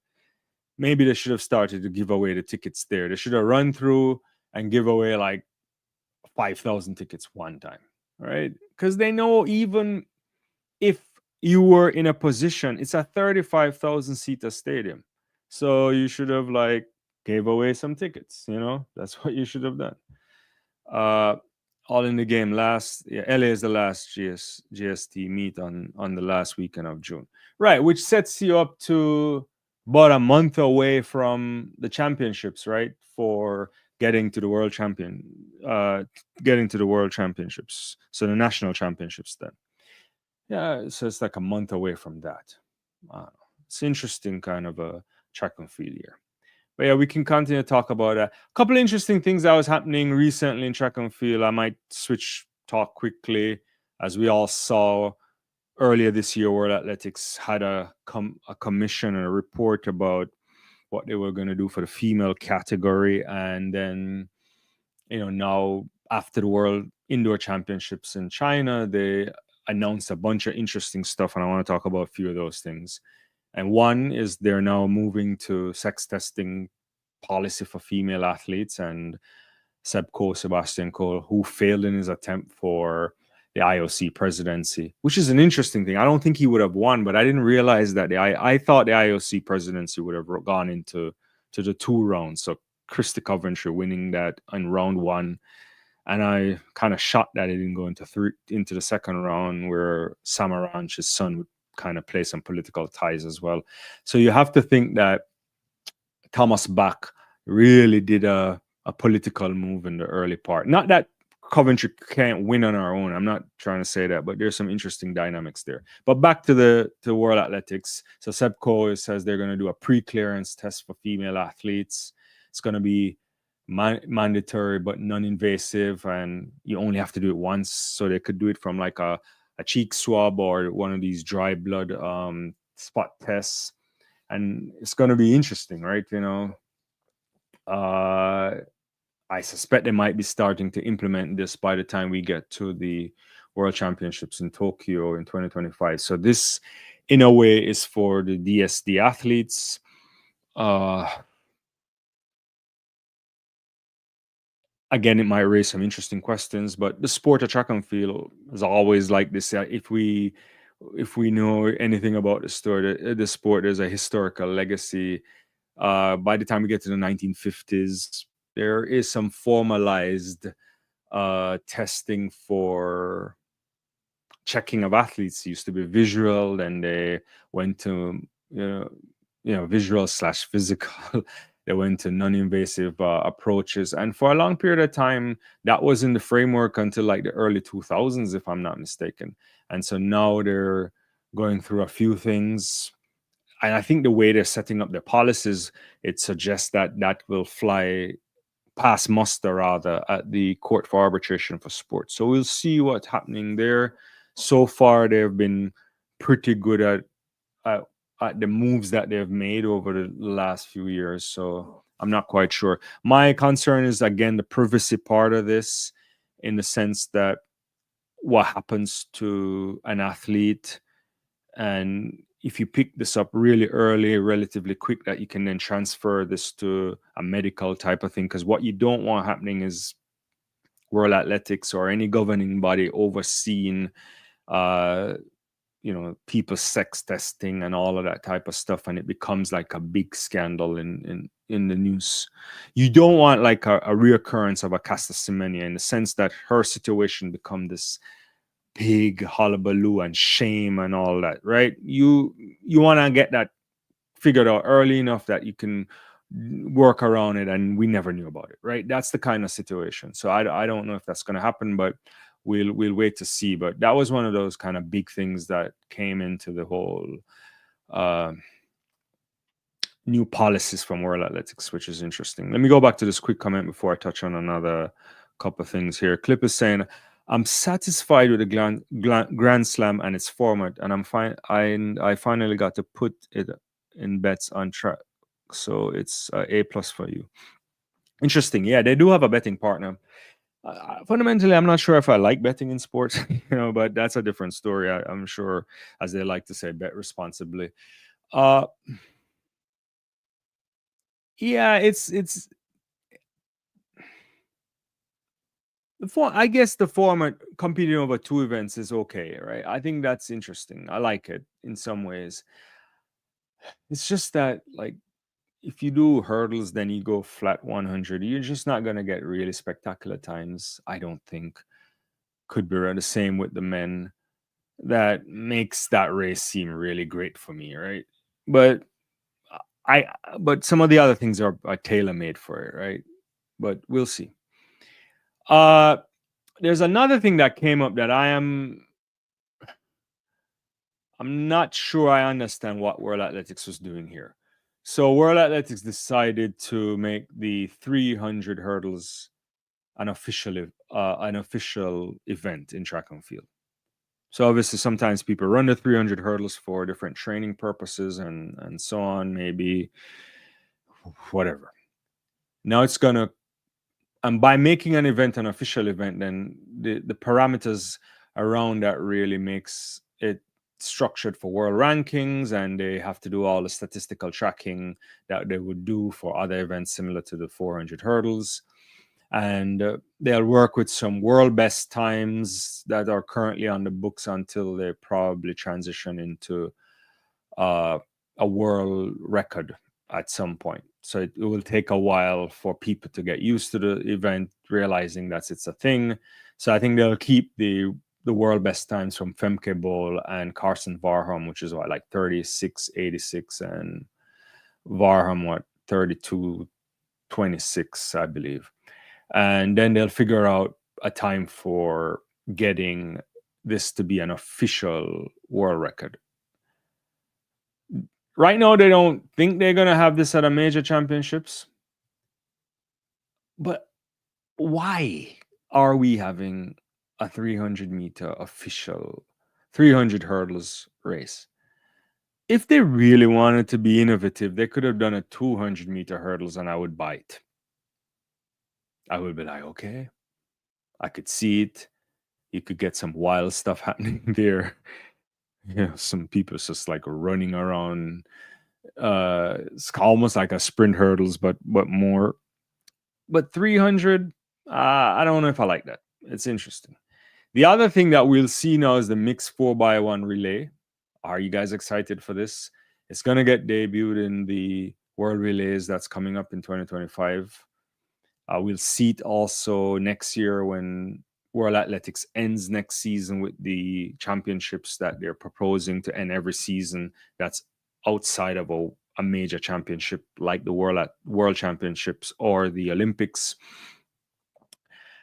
maybe they should have started to give away the tickets there. They should have run through and give away like 5,000 tickets one time, right? Because they know even if you were in a position, it's a 35,000 seater stadium. So you should have like gave away some tickets, That's what you should have done. Uh all in the game last, yeah, LA is the last GST meet on the last weekend of June. Right, which sets you up to about a month away from the championships, right? For getting to the world championships. So the national championships then. Yeah, so it's like a month away from that. It's interesting kind of a track and field year. But yeah, we can continue to talk about a couple of interesting things that was happening recently in track and field. I might switch talk quickly. As we all saw earlier this year, World Athletics had a commission and a report about what they were going to do for the female category. And then, now after the World Indoor Championships in China, they announced a bunch of interesting stuff. And I want to talk about a few of those things. And one is they're now moving to sex testing policy for female athletes. And Sebastian Coe, who failed in his attempt for the IOC presidency, which is an interesting thing. I don't think he would have won, but I didn't realize that I thought the IOC presidency would have gone into the 2 rounds. So Christy Coventry winning that in round 1. And I kind of shocked that it didn't go into the second round, where Samaranch's son would kind of play some political ties as well. So you have to think that Thomas Bach really did a political move in the early part. Not that Coventry can't win on our own. I'm not trying to say that, but there's some interesting dynamics there. But back to the World Athletics. So Seb Coe says they're going to do a pre-clearance test for female athletes. It's going to be mandatory but non-invasive, and you only have to do it once. So they could do it from like a cheek swab or one of these dry blood spot tests, and it's going to be interesting, right? I suspect they might be starting to implement this by the time we get to the World Championships in Tokyo in 2025. So this, in a way, is for the DSD athletes. Again, it might raise some interesting questions, but the sport of track and field is always like this. If we know anything about the sport, there's a historical legacy. By the time we get to the 1950s, there is some formalized testing for checking of athletes. It used to be visual, then they went to visual/physical. They went to non-invasive approaches, and for a long period of time, that was in the framework until like the early 2000s, if I'm not mistaken. And so now they're going through a few things, and I think the way they're setting up their policies, it suggests that will fly pass muster rather at the Court for Arbitration for Sport. So we'll see what's happening there. So far, they've been pretty good at the moves that they've made over the last few years. So I'm not quite sure. My concern is, again, the privacy part of this, in the sense that what happens to an athlete, and if you pick this up really early, relatively quick, that you can then transfer this to a medical type of thing. Because what you don't want happening is World Athletics or any governing body overseeing people sex testing and all of that type of stuff, and it becomes like a big scandal in the news. You don't want like a reoccurrence of a Casta Semenya, in the sense that her situation become this big hullabaloo and shame and all that, right? You want to get that figured out early enough that you can work around it, and we never knew about it, right? That's the kind of situation. So I don't know if that's going to happen, but we'll wait to see. But that was one of those kind of big things that came into the whole uh, new policies from World Athletics, which is interesting. Let me go back to this quick comment before I touch on another couple of things here. Clip is saying, I'm satisfied with the Grand Slam and its format, and I'm fine. I finally got to put it in bets on track, so it's A+ for you. Interesting. Yeah, they do have a betting partner. Fundamentally, I'm not sure if I like betting in sports, but that's a different story. I'm sure, as they like to say, bet responsibly. Uh, yeah, it's I guess the format competing over two events is okay, right? I think that's interesting. I like it in some ways. It's just that, like, if you do hurdles, then you go flat 100, you're just not going to get really spectacular times, I don't think. Could be the same with the men. That makes that race seem really great for me, right? But I but some of the other things are tailor made for it, right? But we'll see. There's another thing that came up that I'm not sure I understand what World Athletics was doing here. So World Athletics decided to make the 300 hurdles an official event in track and field. So obviously sometimes people run the 300 hurdles for different training purposes and so on, maybe whatever. Now it's gonna, and by making an event an official event, then the parameters around that really makes it structured for world rankings, and they have to do all the statistical tracking that they would do for other events similar to the 400 hurdles. And they'll work with some world best times that are currently on the books until they probably transition into a world record at some point. So it will take a while for people to get used to the event, realizing that it's a thing. So I think they'll keep the world best times from Femke Bol and Carson Varham, which is what, like 36:86, and Varham, what, 32:26, I believe. And then they'll figure out a time for getting this to be an official world record. Right now, they don't think they're going to have this at a major championships. But why are we having a 300-meter official 300 hurdles race? If they really wanted to be innovative, they could have done a 200-meter hurdles, and I would buy it. I would be like, okay, I could see it. You could get some wild stuff happening there. Some people just like running around. It's almost like a sprint hurdles, but more. But 300, I don't know if I like that. It's interesting. The other thing that we'll see now is the mixed 4x1 relay. Are you guys excited for this? It's going to get debuted in the World Relays that's coming up in 2025. We'll see it also next year when World Athletics ends next season with the championships that they're proposing to end every season. That's outside of a major championship like the World Championships or the Olympics.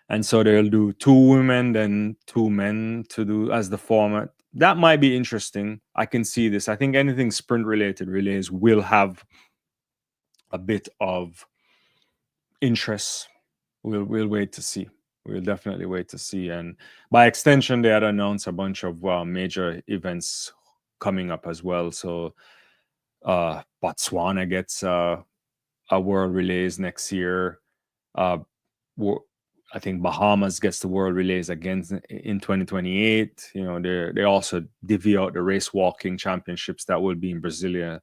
And so they'll do 2 women, then 2 men to do as the format. That might be interesting. I can see this. I think anything sprint related relays will have a bit of interest. We'll wait to see. We'll definitely wait to see. And by extension, they had announced a bunch of major events coming up as well. So Botswana gets a World Relays next year. I think Bahamas gets the World Relays again in 2028. They also divvy out the race walking championships that will be in Brasilia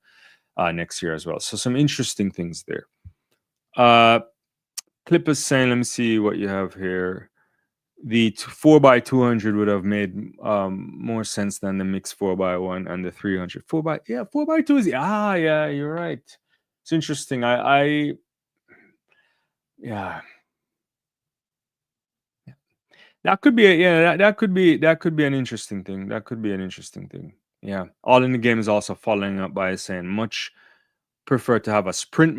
next year as well. So some interesting things there. Clip is saying, let me see what you have here. the 4x200 would have made more sense than the mixed 4x1 and the 300. 4x2 is yeah, you're right. It's interesting. I yeah, that could be that could be an interesting thing. That could be an interesting thing. Yeah, all in the game is also following up by saying much prefer to have a sprint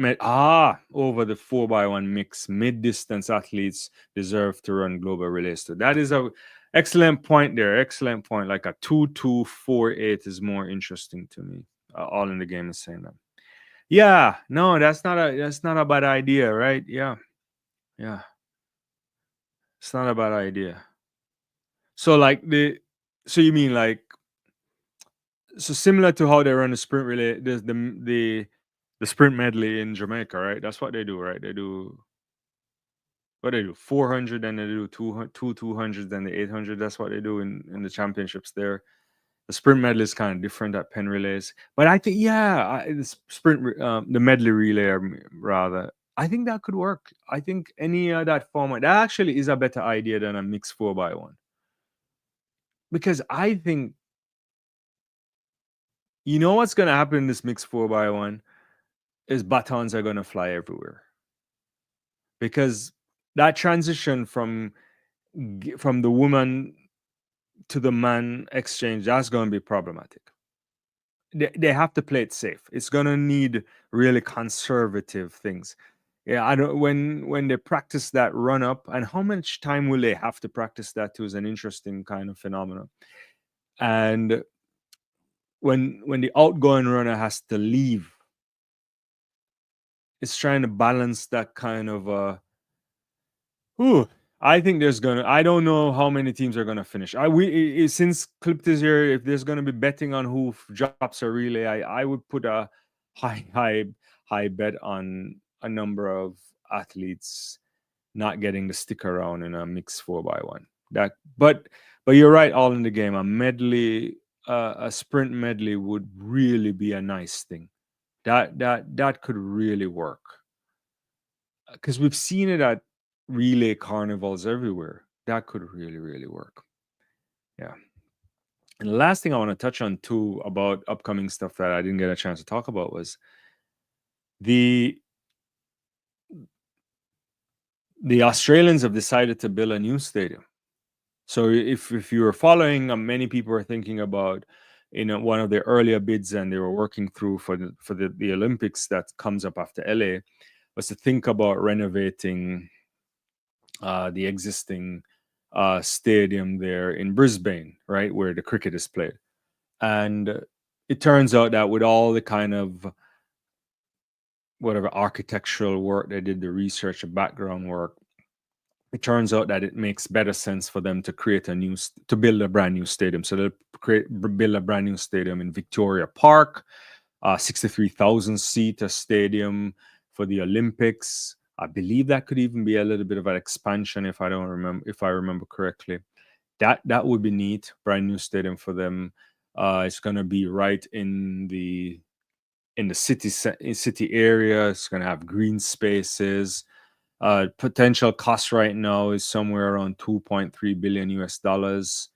over the 4x1 mix. Mid-distance athletes deserve to run global relays too. That is a excellent point there. Excellent point. Like a 2-2-4-8 is more interesting to me. All in the game is saying that. Yeah, no, that's not a bad idea, right? Yeah, yeah, it's not a bad idea. So like so you mean like so similar to how they run the sprint relay, the sprint medley in Jamaica, right? That's what they do, right? They do what they do 400, and they do 200, then the 800. That's what they do in the championships there. The sprint medley is kind of different at Penn relays, but I think the the medley relay rather. I think that could work. I think any that format that actually is a better idea than a mixed 4x1, because I think you know what's going to happen in this mixed 4x1 is batons are going to fly everywhere, because that transition from the woman to the man exchange, that's going to be problematic. They have to play it safe. It's going to need really conservative things. Yeah, I don't when they practice that run up, and how much time will they have to practice that too is an interesting kind of phenomenon. And when the outgoing runner has to leave, it's trying to balance that kind of Ooh, I think there's gonna. I don't know how many teams are gonna finish. Since Clipped is here, if there's gonna be betting on who drops a relay, I would put a high high high bet on a number of athletes not getting the stick around in a mixed 4x1. But you're right. All in the game, a medley, a sprint medley would really be a nice thing. That could really work, because we've seen it at relay carnivals everywhere. That could really, really work. Yeah. And the last thing I want to touch on too about upcoming stuff that I didn't get a chance to talk about was the the Australians have decided to build a new stadium. So if you were following, many people are thinking about one of the earlier bids, and they were working through for the Olympics that comes up after LA, was to think about renovating the existing stadium there in Brisbane, right, where the cricket is played. And it turns out that with all the kind of whatever architectural work they did, the research and background work, it turns out that it makes better sense for them to to build a brand new stadium. So they'll build a brand new stadium in Victoria Park, 63,000 seat a stadium for the Olympics. I believe that could even be a little bit of an expansion if I remember correctly. That would be neat. Brand new stadium for them. It's going to be right in the city area. It's going to have green spaces. Potential cost right now is somewhere around 2.3 billion US dollars.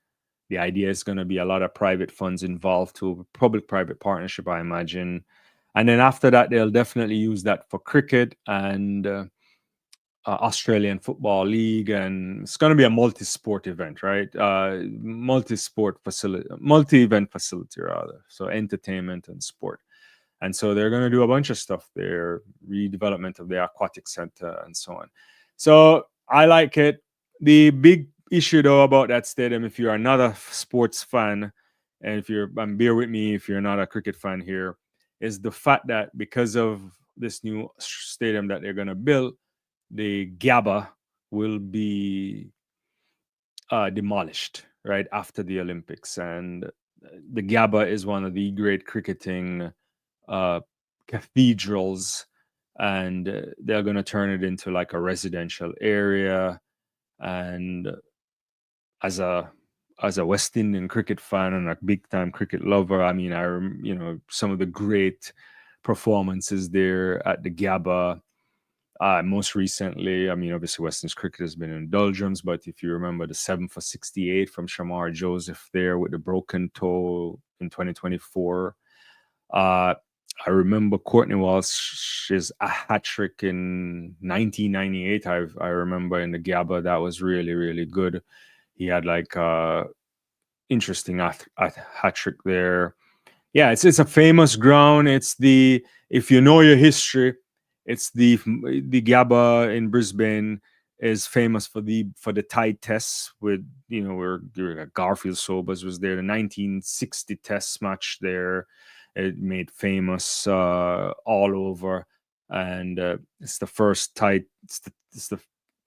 The idea is going to be a lot of private funds involved too, public-private partnership, I imagine. And then after that, they'll definitely use that for cricket and Australian Football League, and it's going to be a multi-sport event, right? Multi-event facility rather. So entertainment and sport. And so they're going to do a bunch of stuff there, redevelopment of the aquatic center and so on. So I like it. The big issue though about that stadium, if you are not a sports fan, and bear with me if you're not a cricket fan here, is the fact that because of this new stadium that they're going to build, the Gabba will be demolished right after the Olympics. And the Gabba is one of the great cricketing cathedrals, and they're going to turn it into like a residential area. And as a West Indian cricket fan and a big time cricket lover, I mean, some of the great performances there at the Gabba, Most recently, I mean, obviously, West Indies cricket has been in doldrums, but if you remember the 7 for 68 from Shamar Joseph there with the broken toe in 2024. Uh, I remember Courtney Walsh's a hat trick in 1998. I remember in the Gabba that was really really good. He had like interesting hat trick there. Yeah, it's a famous ground. It's the if you know your history, it's the Gabba in Brisbane is famous for the tide tests with where Garfield Sobers was there. The 1960 test match there, it made famous all over, and it's the first tide. It's the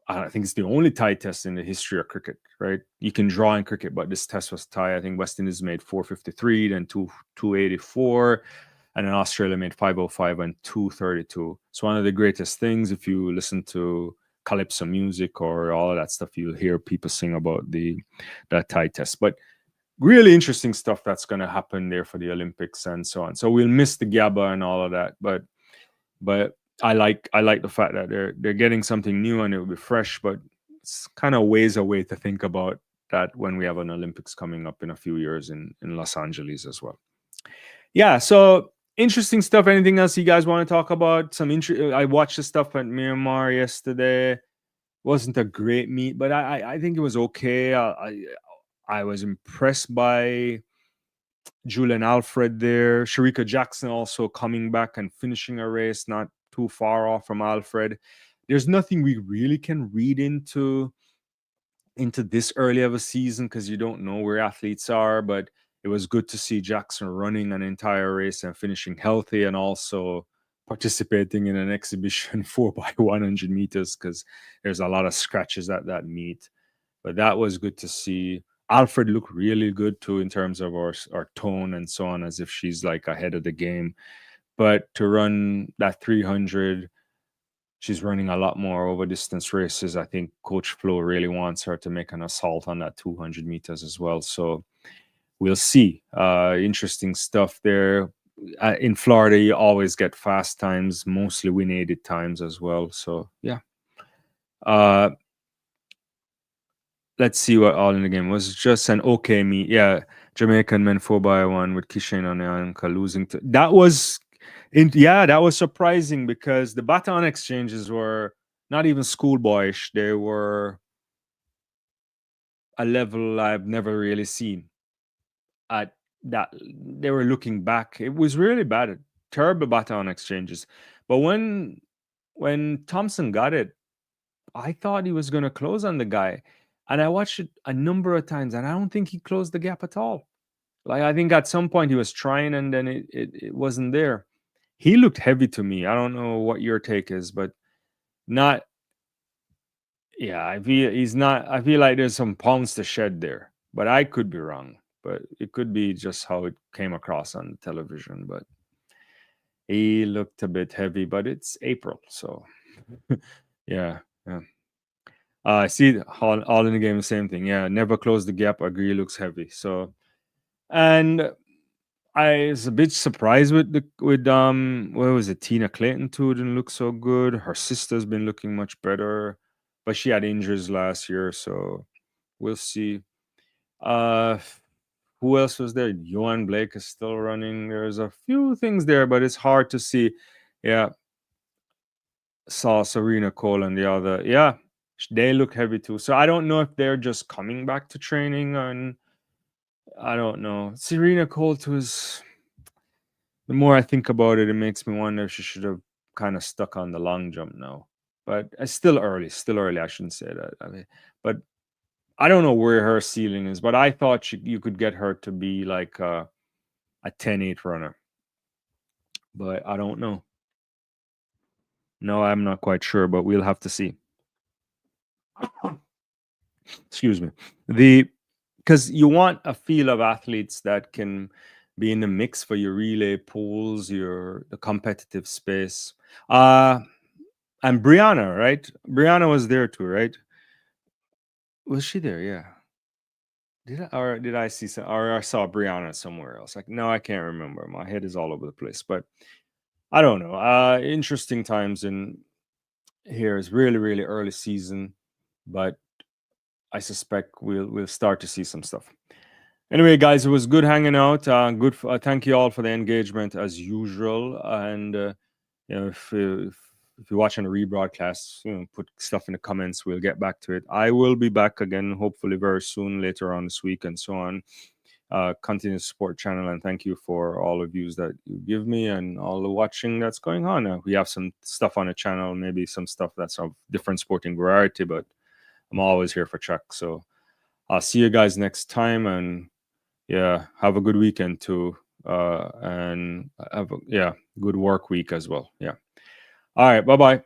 I think it's the only tie test in the history of cricket, right? You can draw in cricket, but this test was tie. I think West Indies made 453, then 284, and then Australia made 505 and 232. It's one of the greatest things. If you listen to calypso music or all of that stuff, you'll hear people sing about that tie test. But really interesting stuff that's going to happen there for the Olympics and so on. So we'll miss the Gabba and all of that, but I like the fact that they're getting something new and it will be fresh, but it's kind of ways away to think about that when we have an Olympics coming up in a few years in Los Angeles as well. Yeah, so interesting stuff. Anything else you guys want to talk about? I watched the stuff at Myanmar yesterday. Wasn't a great meet, but I think it was okay. I was impressed by Julian Alfred there. Sharika Jackson also coming back and finishing a race, not too far off from Alfred. There's nothing we really can read into this early of a season because you don't know where athletes are, but it was good to see Jackson running an entire race and finishing healthy and also participating in an exhibition 4x100 meters because there's a lot of scratches at that meet. But that was good to see. Alfred looked really good too in terms of our tone and so on, as if she's like ahead of the game. But to run that 300, she's running a lot more over distance races. I think Coach Flo really wants her to make an assault on that 200 meters as well. So we'll see. Interesting stuff there. In Florida, you always get fast times, mostly win-aided times as well. So yeah. Let's see what all in the game was. Just an okay meet. Yeah, Jamaican men 4x1 with Kishan and Anka losing to that was that was surprising because the baton exchanges were not even schoolboyish. They were a level I've never really seen. At that they were looking back. It was really bad. Terrible baton exchanges. But when Thompson got it, I thought he was going to close on the guy. And I watched it a number of times, and I don't think he closed the gap at all. Like, I think at some point he was trying, and then it wasn't there. He looked heavy to me. I don't know what your take is, but not. Yeah, I feel like there's some pounds to shed there, but I could be wrong. But it could be just how it came across on the television. But he looked a bit heavy, but it's April, so yeah. I see all in the game, the same thing. Yeah, never close the gap. Agree, looks heavy. So, and I was a bit surprised with what was it? Tina Clayton too didn't look so good. Her sister's been looking much better, but she had injuries last year, so we'll see. Uh, who else was there? Johan Blake is still running. There's a few things there, but it's hard to see. Yeah, saw Serena Cole and the other. Yeah, they look heavy too. So I don't know if they're just coming back to training and I don't know. Serena Cole too is the more I think about it, it makes me wonder if she should have kind of stuck on the long jump now. But it's still early. Still early. I shouldn't say that. I mean, but I don't know where her ceiling is. But I thought you could get her to be like a 10-8 runner. But I don't know. No, I'm not quite sure. But we'll have to see. Excuse me. Because you want a feel of athletes that can be in the mix for your relay pools, the competitive space. And Brianna, right? Brianna was there too, right? Was she there? Yeah. Did I see some, or I saw Brianna somewhere else? Like, no, I can't remember. My head is all over the place. But I don't know. Interesting times here is really, really early season, but I suspect we'll start to see some stuff. Anyway, guys, it was good hanging out. Thank you all for the engagement as usual. And if you're watching a rebroadcast, put stuff in the comments. We'll get back to it. I will be back again, hopefully very soon, later on this week and so on. Continue to support channel, and thank you for all the views that you give me and all the watching that's going on. We have some stuff on the channel, maybe some stuff that's of different sporting variety, but I'm always here for Chuck. So I'll see you guys next time, and yeah, have a good weekend too, and have a good work week as well. Yeah. All right. Bye bye.